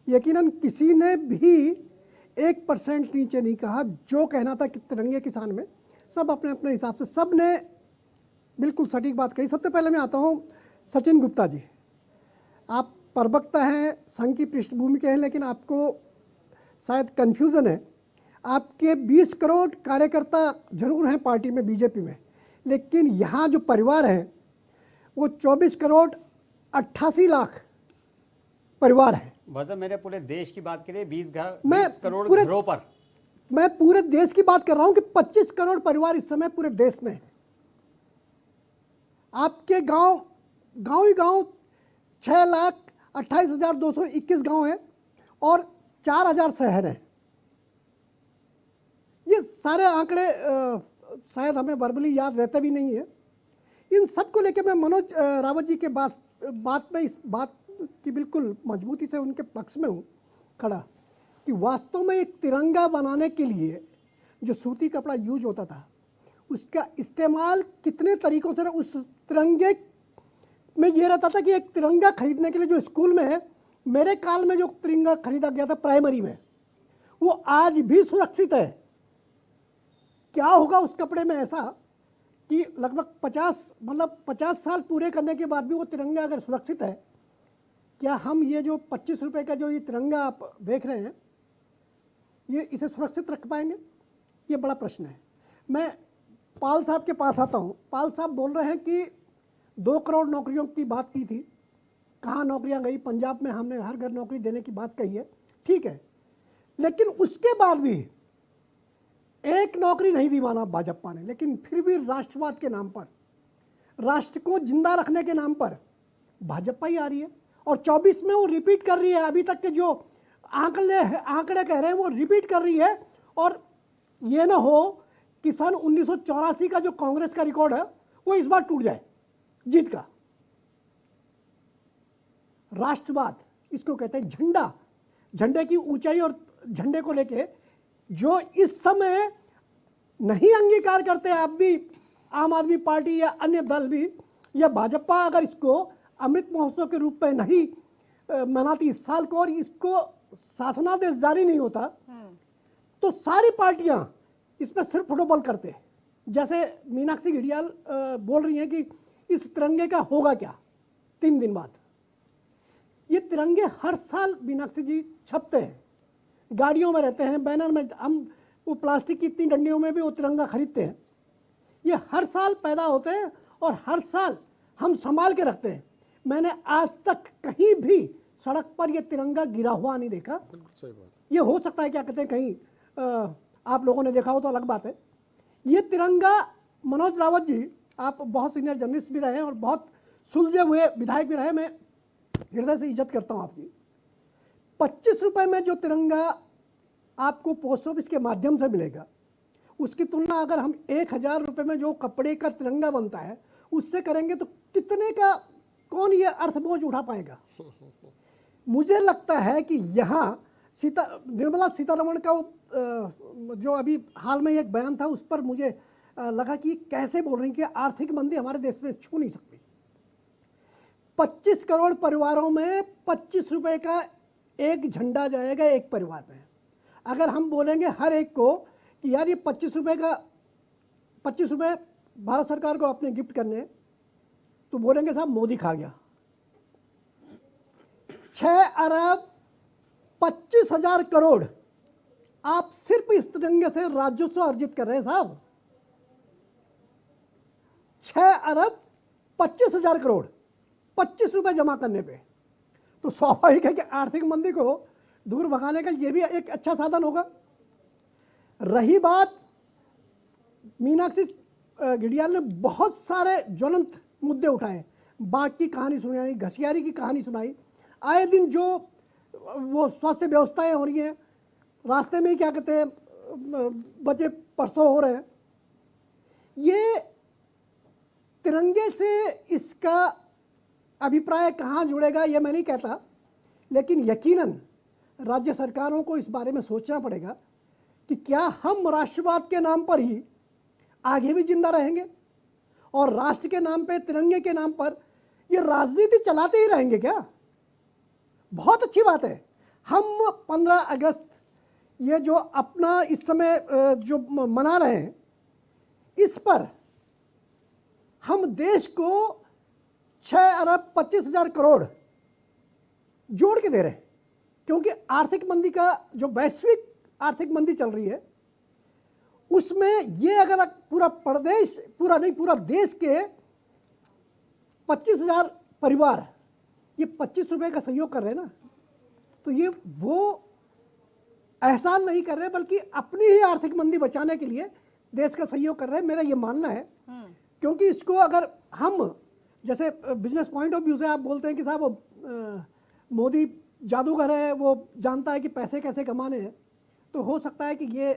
यकीनन किसी ने भी 1% नीचे नहीं कहा। जो कहना था कि तिरंगे किसान में, सब अपने अपने हिसाब से सब ने बिल्कुल सटीक बात कही। सबसे पहले मैं आता हूँ सचिन गुप्ता जी, आप प्रवक्ता हैं, संघ की पृष्ठभूमि के हैं, लेकिन आपको शायद कन्फ्यूज़न है। आपके 20 करोड़ कार्यकर्ता जरूर हैं पार्टी में, बीजेपी में, लेकिन यहाँ जो परिवार है वो 24 करोड़ 88 लाख परिवार है। वजह मेरे पूरे देश की बात करें 20 करोड़ पूरे घरों पर, मैं पूरे देश की बात कर रहा हूं कि 25 करोड़ परिवार इस समय पूरे देश में है। आपके गांव ही गांव 6,28,221 गांव है और 4,000 शहर है। ये सारे आंकड़े शायद हमें वर्बली याद रहते भी नहीं है। इन सब को लेकर मैं मनोज रावत जी के बात में इस बात की बिल्कुल मजबूती से उनके पक्ष में हूँ खड़ा कि वास्तव में एक तिरंगा बनाने के लिए जो सूती कपड़ा यूज होता था, उसका इस्तेमाल कितने तरीकों से, उस तिरंगे में ये रहता था कि एक तिरंगा खरीदने के लिए जो स्कूल में है, मेरे काल में जो तिरंगा खरीदा गया था प्राइमरी में, वो आज भी सुरक्षित है। क्या होगा उस कपड़े में ऐसा कि लगभग 50 साल पूरे करने के बाद भी वो तिरंगा अगर सुरक्षित है, क्या हम ये जो 25 रुपए का जो ये तिरंगा आप देख रहे हैं, ये इसे सुरक्षित रख पाएंगे? ये बड़ा प्रश्न है। मैं पाल साहब के पास आता हूँ। पाल साहब बोल रहे हैं कि 2 करोड़ नौकरियों की बात की थी, कहाँ नौकरियाँ गई? पंजाब में हमने हर घर नौकरी देने की बात कही है, ठीक है, लेकिन उसके बाद भी एक नौकरी नहीं दिवाना भाजपा ने। लेकिन फिर भी राष्ट्रवाद के नाम पर, राष्ट्र को जिंदा रखने के नाम पर भाजपा ही आ रही है और 24 में वो रिपीट कर रही है। अभी तक के जो आंकड़े कह रहे हैं वो रिपीट कर रही है। और ये ना हो कि सन 1984 का जो कांग्रेस का रिकॉर्ड है वो इस बार टूट जाए जीत का। राष्ट्रवाद इसको कहते हैं। झंडे की ऊंचाई और झंडे को लेके जो इस समय नहीं अंगीकार करते, आप भी, आम आदमी पार्टी या अन्य दल भी, या भाजपा अगर इसको अमृत महोत्सव के रूप में नहीं मनाती इस साल को और इसको शासनादेश जारी नहीं होता, तो सारी पार्टियां इसमें सिर्फ फुटबॉल करते हैं। जैसे मीनाक्षी घड़ियाल बोल रही हैं कि इस तिरंगे का होगा क्या 3 दिन बाद। ये तिरंगे हर साल मीनाक्षी जी छपते हैं, गाड़ियों में रहते हैं, बैनर में, हम वो प्लास्टिक की इतनी डंडियों में भी वो तिरंगा खरीदते हैं। ये हर साल पैदा होते हैं और हर साल हम संभाल के रखते हैं। मैंने आज तक कहीं भी सड़क पर ये तिरंगा गिरा हुआ नहीं देखा। बिल्कुल सही बात। ये हो सकता है क्या कहते हैं कहीं आप लोगों ने देखा हो तो अलग बात है। ये तिरंगा, मनोज रावत जी, आप बहुत सीनियर जर्नलिस्ट भी रहे हैं और बहुत सुलझे हुए विधायक भी रहे, मैं हृदय से इज्जत करता हूँ आपकी। 25 रुपए में जो तिरंगा आपको पोस्ट ऑफिस के माध्यम से मिलेगा, उसकी तुलना अगर हम 1000 रुपए में जो कपड़े का तिरंगा बनता है उससे करेंगे तो कितने का कौन ये अर्थबोझ उठा पाएगा? मुझे लगता है कि यहाँ निर्मला सीतारमण का जो अभी हाल में एक बयान था, उस पर मुझे लगा कि कैसे बोल रही कि आर्थिक मंदी हमारे देश में छू नहीं सकती। 25 करोड़ परिवारों में 25 रुपए का एक झंडा जाएगा एक परिवार में। अगर हम बोलेंगे हर एक को कि यार ये 25 रुपए भारत सरकार को अपने गिफ्ट करने, तो बोलेंगे साहब मोदी खा गया। 6,25,000 करोड़ आप सिर्फ इस तिरंगे से राजस्व अर्जित कर रहे हैं साहब। 6,25,000 करोड़ 25 रुपए जमा करने पे, तो स्वाभाविक है कि आर्थिक मंदी को दूर भगाने का ये भी एक अच्छा साधन होगा। रही बात, मीनाक्षी घड़ियाल ने बहुत सारे ज्वलंत मुद्दे उठाए, बाघ की कहानी सुनाई, घसियारी की कहानी सुनाई, आए दिन जो वो स्वास्थ्य व्यवस्थाएं हो रही हैं, रास्ते में ही क्या कहते हैं बचे परसों हो रहे हैं। ये तिरंगे से इसका अभिप्राय कहाँ जुड़ेगा ये मैं नहीं कहता, लेकिन यकीनन राज्य सरकारों को इस बारे में सोचना पड़ेगा कि क्या हम राष्ट्रवाद के नाम पर ही आगे भी जिंदा रहेंगे और राष्ट्र के नाम पे, तिरंगे के नाम पर ये राजनीति चलाते ही रहेंगे क्या? बहुत अच्छी बात है, हम 15 अगस्त ये जो अपना इस समय जो मना रहे हैं, इस पर हम देश को 6 अरब 25,000 करोड़ जोड़ के दे रहे हैं, क्योंकि आर्थिक मंदी का जो वैश्विक आर्थिक मंदी चल रही है उसमें ये अगर पूरा देश के 25,000 परिवार ये 25 रुपए का सहयोग कर रहे हैं ना, तो ये वो एहसान नहीं कर रहे बल्कि अपनी ही आर्थिक मंदी बचाने के लिए देश का सहयोग कर रहे हैं, मेरा ये मानना है। क्योंकि इसको अगर हम जैसे बिजनेस पॉइंट ऑफ व्यू से आप बोलते हैं कि साहब मोदी जादूगर है, वो जानता है कि पैसे कैसे कमाने हैं, तो हो सकता है कि ये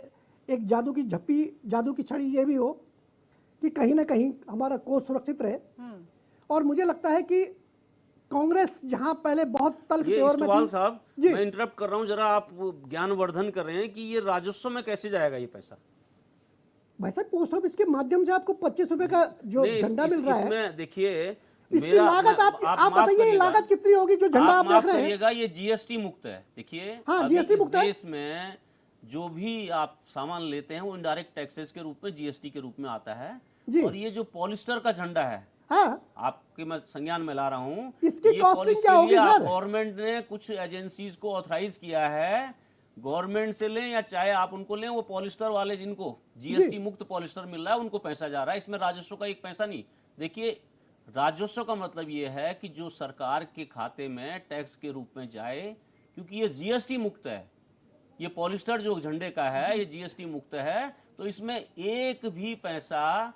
एक जादू की झप्पी, जादू की छड़ी ये भी हो कि कहीं ना कहीं हमारा कोष सुरक्षित रहे। और मुझे लगता है कि कांग्रेस जहां पहले बहुत तल्ख ये तेवर में इस्तेमाल थी, साहब, जी। मैं इंटरप्ट कर रहा हूं जरा, आप ज्ञानवर्धन कर रहे हैं कि ये राजस्व में कैसे जाएगा ये पैसा? वैसे पोस्ट ऑफिस के माध्यम से आपको 25 रुपए का जो नहीं, झंडा मिल रहा है, इसमें देखिए इसकी लागत आप बताइए लागत कितनी होगी जो झंडा आप देख रहे हैं? ये जीएसटी मुक्त है। देखिए हाँ, अभी GST इस मुक्त है। देश में जो भी आप सामान लेते हैं वो इनडायरेक्ट टैक्सेस के रूप में, जीएसटी के रूप में आता है। जी। और ये जो पॉलिस्टर का झंडा है, हाँ, आपके मैं संज्ञान में ला रहा हूँ, इसकी ये कॉस्टिंग पॉलिसी क्या के होगी लिए आप सर? गवर्नमेंट ने कुछ एजेंसीज को ऑथराइज किया है, गवर्नमेंट से लें या चाहे आप उनको लें, वो पॉलिस्टर वाले जिनको जीएसटी मुक्त पॉलिस्टर मिल रहा है उनको पैसा जा रहा है, इसमें राजस्व का एक पैसा नहीं। देखिए राजस्व का मतलब ये है कि जो सरकार के खाते में टैक्स के रूप में जाए, क्योंकि ये जीएसटी मुक्त है, ये पॉलिस्टर जो झंडे का है ये जीएसटी मुक्त है, तो इसमें एक भी पैसा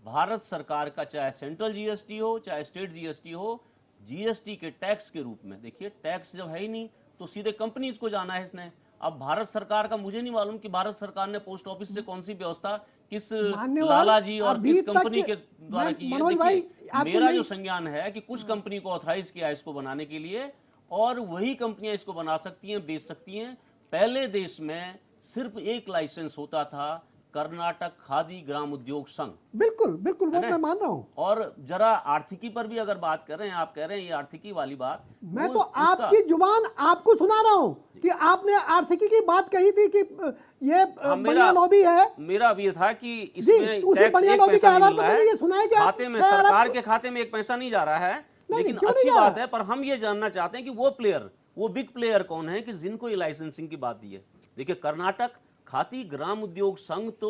भारत सरकार का, चाहे सेंट्रल जीएसटी हो चाहे स्टेट जीएसटी हो, जीएसटी के टैक्स के रूप में, देखिए टैक्स जब है ही नहीं तो सीधे कंपनीज को जाना है इसने। अब भारत सरकार का मुझे नहीं मालूम कि भारत सरकार ने पोस्ट ऑफिस से कौन सी व्यवस्था किस लाला जी और अभी किस तक कंपनी के द्वारा की है। मनोज भाई, देखिए आपको मेरा नहीं- जो संज्ञान है कि कुछ कंपनी को ऑथराइज किया है इसको बनाने के लिए, और वही कंपनियां इसको बना सकती हैं, बेच सकती हैं। पहले देश में सिर्फ एक लाइसेंस होता था, कर्नाटक खादी ग्राम उद्योग संघ। बिल्कुल बिल्कुल वो है ना? मैं मान रहा हूँ। और जरा आर्थिकी पर भी अगर बात कर रहे हैं, आप कह रहे हैं ये आर्थिकी वाली बात, मैं वो तो उसका- आपकी जुबान आपको सुना रहा हूँ कि आपने आर्थिकी की बात कही थी कि ये हाँ, बढ़िया लॉबी है। मेरा भी ये था कि जी, इसमें उसी टैक्स बढ़िया एक लॉबी के पैसा नहीं आधार मिल पर रहा मैंने ये है, सुना है कि आप खाते में 6 अरब सरकार के खाते में एक पैसा नहीं जा रहा है। लेकिन क्यों अच्छी नहीं जा बात रहा? है, पर हम ये जानना चाहते हैं कि वो प्लेयर, वो बिग प्लेयर कौन है कि जिनको ये लाइसेंसिंग की बात दी है। देखिए कर्नाटक खादी ग्राम उद्योग संघ तो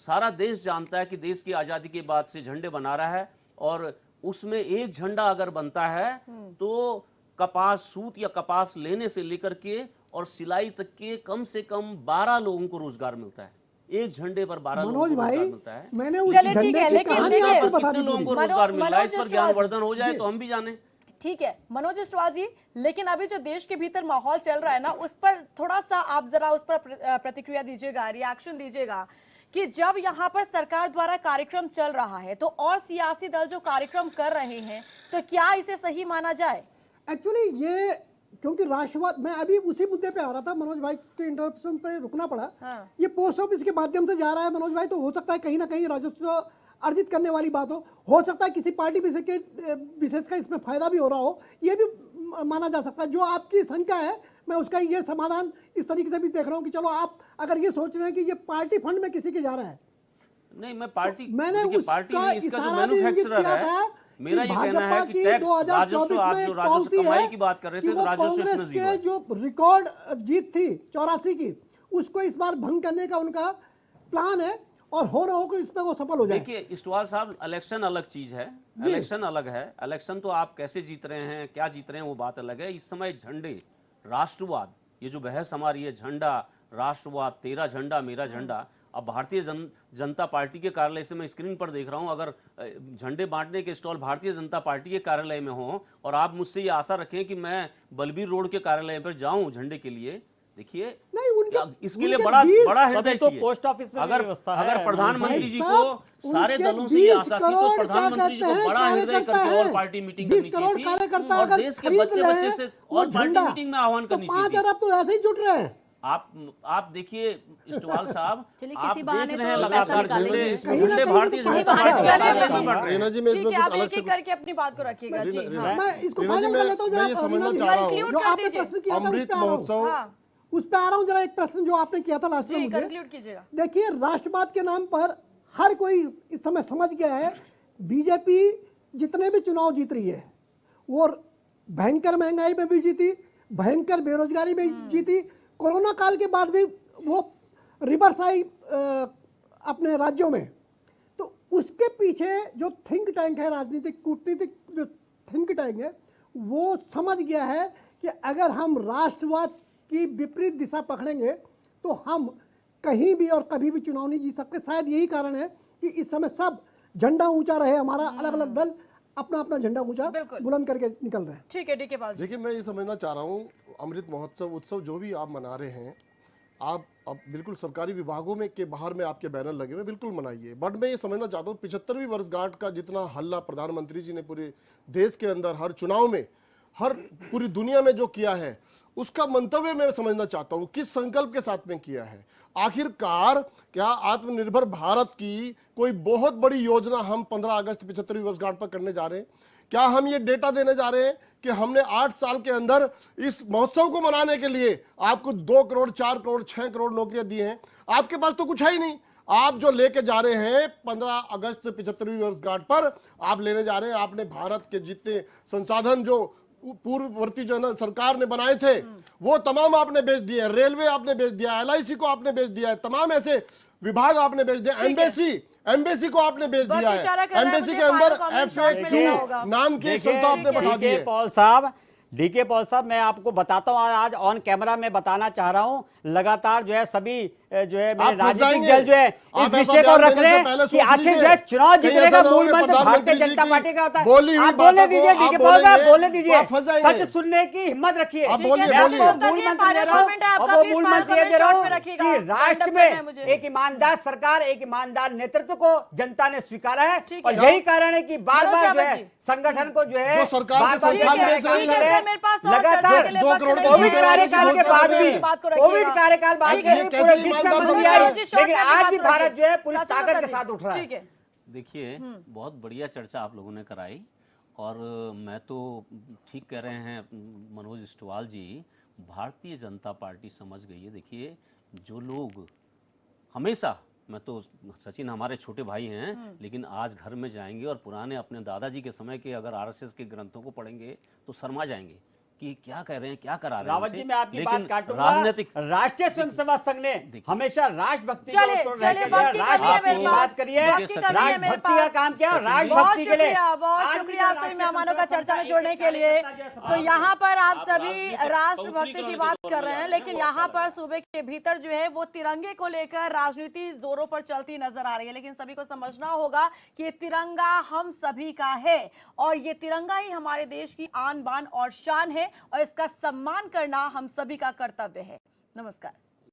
सारा देश जानता है कि देश की आजादी के बाद से झंडे बना रहा है, और उसमें एक झंडा अगर बनता है तो कपास, सूत या कपास लेने से लेकर के और सिलाई तक के कम से कम 12 लोगों को रोजगार मिलता है। एक झंडे पर 12 लोगों मनोज को भाई, रोजगार मिलता है। मैंने उस चलिए, ठीक झंडे है, की लेकिन कहानी देखिए, आपको बता कितने दी लोगों को पूरी। रोजगार मिल रहा है, इस मनोज पर ज्ञानवर्धन हो जाए जी। तो हम भी जाने। ठीक है मनोज अष्टवाल जी, लेकिन अभी जो देश के भीतर माहौल चल रहा है ना, उस पर थोड़ा सा आप जरा उस पर प्रतिक्रिया दीजिएगा, रिएक्शन दीजिएगा कि जब यहाँ पर सरकार द्वारा कार्यक्रम चल रहा है तो और सियासी दल जो कार्यक्रम कर रहे हैं, तो क्या इसे सही माना जाए? एक्चुअली ये क्योंकि राष्ट्रवाद, मैं अभी उसी मुद्दे पे आ रहा था, मनोज भाई के इंटरप्शन पे रुकना पड़ा। हाँ। ये पोस्ट ऑफिस के माध्यम से जा रहा है मनोज भाई, तो हो सकता है कहीं ना कहीं राजस्व अर्जित करने वाली बात हो सकता है किसी पार्टी विशेष का इसमें फायदा भी हो रहा हो, ये भी माना जा सकता है। जो आपकी शंका है मैं उसका ये समाधान इस तरीके से भी देख रहा हूँ कि चलो आप अगर ये सोच रहे हैं कि ये पार्टी फंड में किसी के जा रहा है, नहीं मैं पार्टी, मैंने देखिए उसका पार्टी नहीं, इसका जो इशारा भी इंगित मैन्युफैक्चरर किया है, था मेरा कि ये कहना है भाजपा कि की टैक्स 2024 राजस्व, आप में जो एक राजस्व पॉलिसी कमाई है की बात कर रहे कि थे तो वो राजस्व इसमें कांग्रेस जीरो के है। जो रिकॉर्ड जीत थी 84 की, उसको इस बार भंग करने का उनका प्लान है, और हो रहा हो कि इसमें वो सफल हो जाए। देखिए इस्टवाल साहब, इलेक्शन अलग चीज है, इलेक्शन अलग है। इलेक्शन तो आप कैसे जीत रहे हैं, क्या जीत रहे हैं, वो बात अलग है। इस समय झंडे, राष्ट्रवाद, ये जो बहस हमारी है, झंडा राष्ट्रवाद, तेरा झंडा मेरा झंडा। अब भारतीय जनता पार्टी के कार्यालय से मैं स्क्रीन पर देख रहा हूं, अगर झंडे बांटने के स्टॉल भारतीय जनता पार्टी के कार्यालय में हो और आप मुझसे ये आशा रखें कि मैं बलबीर रोड के कार्यालय पर जाऊं झंडे के लिए, देखिए नहीं इसके लिए उनके बड़ा 20 बड़ा तभी हृदय तो चाहिए। पोस्ट ऑफिस में भी अगर व्यवस्था है। अगर प्रधानमंत्री जी भाई को साहब, सारे उनके दलों से ये 20 आशा थी तो करोड़ प्रधानमंत्री जी क्या को बड़ा कहते हृदय हैं, करके ऑल कार्यकर्ता पार्टी मीटिंग 20 करनी करोड़ चाहिए कार्यकर्ता और अगर देश के खरीद बच्चे रहे बच्चे हैं से वो ऑल पार्टी झंडा, मीटिंग में आह्वान तो करनी 5 चाहिए। अरब तो ऐसे ही जुट रहे हैं। आप देखिए इस्टवाल साहब, चलिए, आप किसी देख बहाने रहे हैं तो लगातार पैसा निकालेंगे। झंडे भारतीय कहीं ना जनता कहीं पार्टी तो के पैसा कार्यालय में निकालेंगे। बढ़ रहे हैं। रीना जी मैं इसमें ठीक है, कुछ आप अलग एक से एक करके अपनी बात को रखिएगा जी। हाँ। मैं इसको रीना जी, फाइनल कर लेता हूँ मैं ये जरा, समझना रीना जी, चाह रहा हूँ Conclude जो कर आपने दीजिए। प्रश्न किया था उस अमृत पे आ रहा हूँ। महोत्सव हाँ उस पे आ रहा हूँ जरा, एक प्रश्न जो आपने किया था लास्ट में जी, मुझे। कंक्लूड कीजिएगा। देखिए, राष्ट्रवाद के नाम पर हर कोई इस समय समझ गया है बीजेपी जितने भी चुनाव जीत रही है वो भयंकर महंगाई में भी जीती, भयंकर बेरोजगारी में जीती, कोरोना काल के बाद भी वो रिवर्स आई अपने राज्यों में। तो उसके पीछे जो थिंक टैंक है, राजनीतिक कूटनीतिक जो थिंक टैंक है, वो समझ गया है कि अगर हम राष्ट्रवाद की विपरीत दिशा पकड़ेंगे तो हम कहीं भी और कभी भी चुनाव नहीं जीत सकते। शायद यही कारण है कि इस समय सब झंडा ऊंचा रहे, हमारा अलग अलग दल अपना अपना झंडा ऊंचा बिल्कुल। बुलंद करके निकल रहे हैं। ठीक है, डी के पास देखिए मैं ये समझना चाह रहा हूँ, अमृत महोत्सव उत्सव जो भी आप मना रहे हैं, आप अब बिल्कुल सरकारी विभागों में के बाहर में आपके बैनर लगे हुए, बिल्कुल मनाइए। बट मैं ये समझना चाहता हूँ 75वीं वर्षगांठ का जितना हल्ला प्रधानमंत्री जी ने पूरे देश के अंदर हर चुनाव में, हर पूरी दुनिया में जो किया है, उसका मंतव्य मैं समझना चाहता हूँ किस संकल्प के साथ में किया है। आखिरकार क्या आत्मनिर्भर भारत की कोई बहुत बड़ी योजना हम 15 अगस्त 75वीं वर्षगांठ पर करने जा रहे हैं? क्या हम ये डेटा देने जा रहे हैं कि हमने 8 साल के अंदर इस महोत्सव को मनाने के लिए आपको 2 करोड़ 4 करोड़ 6 करोड़ नौकरियां दी हैं? आपके पास तो कुछ है ही नहीं। आप जो लेके जा रहे हैं 15 अगस्त 75वीं वर्षगांठ पर आप लेने जा रहे हैं, आपने भारत के जितने संसाधन जो पूर्ववर्ती जो है ना सरकार ने बनाए थे वो तमाम आपने बेच दिए। रेलवे आपने बेच दिया, LIC को आपने बेच दिया है, तमाम ऐसे विभाग आपने बेच दिया, एम्बेसी को आपने बेच दिया है। एम्बेसी के अंदर FAQ नाम की एक संस्था आपने बढ़ा दी है। डीके पॉल साहब, मैं आपको बताता हूँ, आज ऑन कैमरा में बताना चाह रहा हूँ, लगातार जो है सभी जो है मेरे राजनीतिक दल जो है इस विषय को रख रहे हैं कि आखिर जो है चुनाव जीतने का मूल मंत्र भारतीय जनता पार्टी का होता है। आप बोलने दीजिए डीके पॉल साहब, बोलने दीजिए, सच सुनने की हिम्मत रखिए। मैं आपको मूल मंत्र दे रहा हूँ और वो मूल मंत्र ये दे रहा हूँ कि राष्ट्र में एक ईमानदार सरकार, एक ईमानदार नेतृत्व को जनता ने स्वीकारा है और यही कारण है कि बार बार जो है संगठन को जो है लगातार 2 करोड़ कोविड कार्यकाल के बाद भी, कोविड कार्यकाल बाद पूरे विश्व में मंदी आई, लेकिन आज भी भारत जो है पूरी ताकत के साथ उठ रहा है। देखिए, बहुत बढ़िया चर्चा आप लोगों ने कराई और मैं तो ठीक कह रहे हैं मनोज इस्टवाल जी, भारतीय जनता पार्टी समझ गई है। देखिए, जो लोग हमेशा, मैं तो सचिन हमारे छोटे भाई हैं, लेकिन आज घर में जाएंगे और पुराने अपने दादाजी के समय के अगर RSS के ग्रंथों को पढ़ेंगे तो शर्मा जाएंगे कि क्या कह रहे हैं, क्या करा रहे हैं। रावत जी, मैं आपकी बात काटूंगा। राजनीतिक राष्ट्रीय स्वयंसेवक संघ ने हमेशा राष्ट्रभक्ति को बात करिए, राष्ट्रभक्ति का काम किया, राष्ट्रभक्ति के लिए। बहुत शुक्रिया आप सभी मेहमानों का चर्चा में जोड़ने के लिए। तो यहाँ पर आप सभी राष्ट्रभक्ति की बात कर रहे हैं, लेकिन यहाँ पर सूबे के भीतर जो है वो तिरंगे को लेकर राजनीति जोरों पर चलती नजर आ रही है। लेकिन सभी को समझना होगा कि ये तिरंगा हम सभी का है और ये तिरंगा ही हमारे देश की आन बान और शान है और इसका सम्मान करना हम सभी का कर्तव्य है। नमस्कार।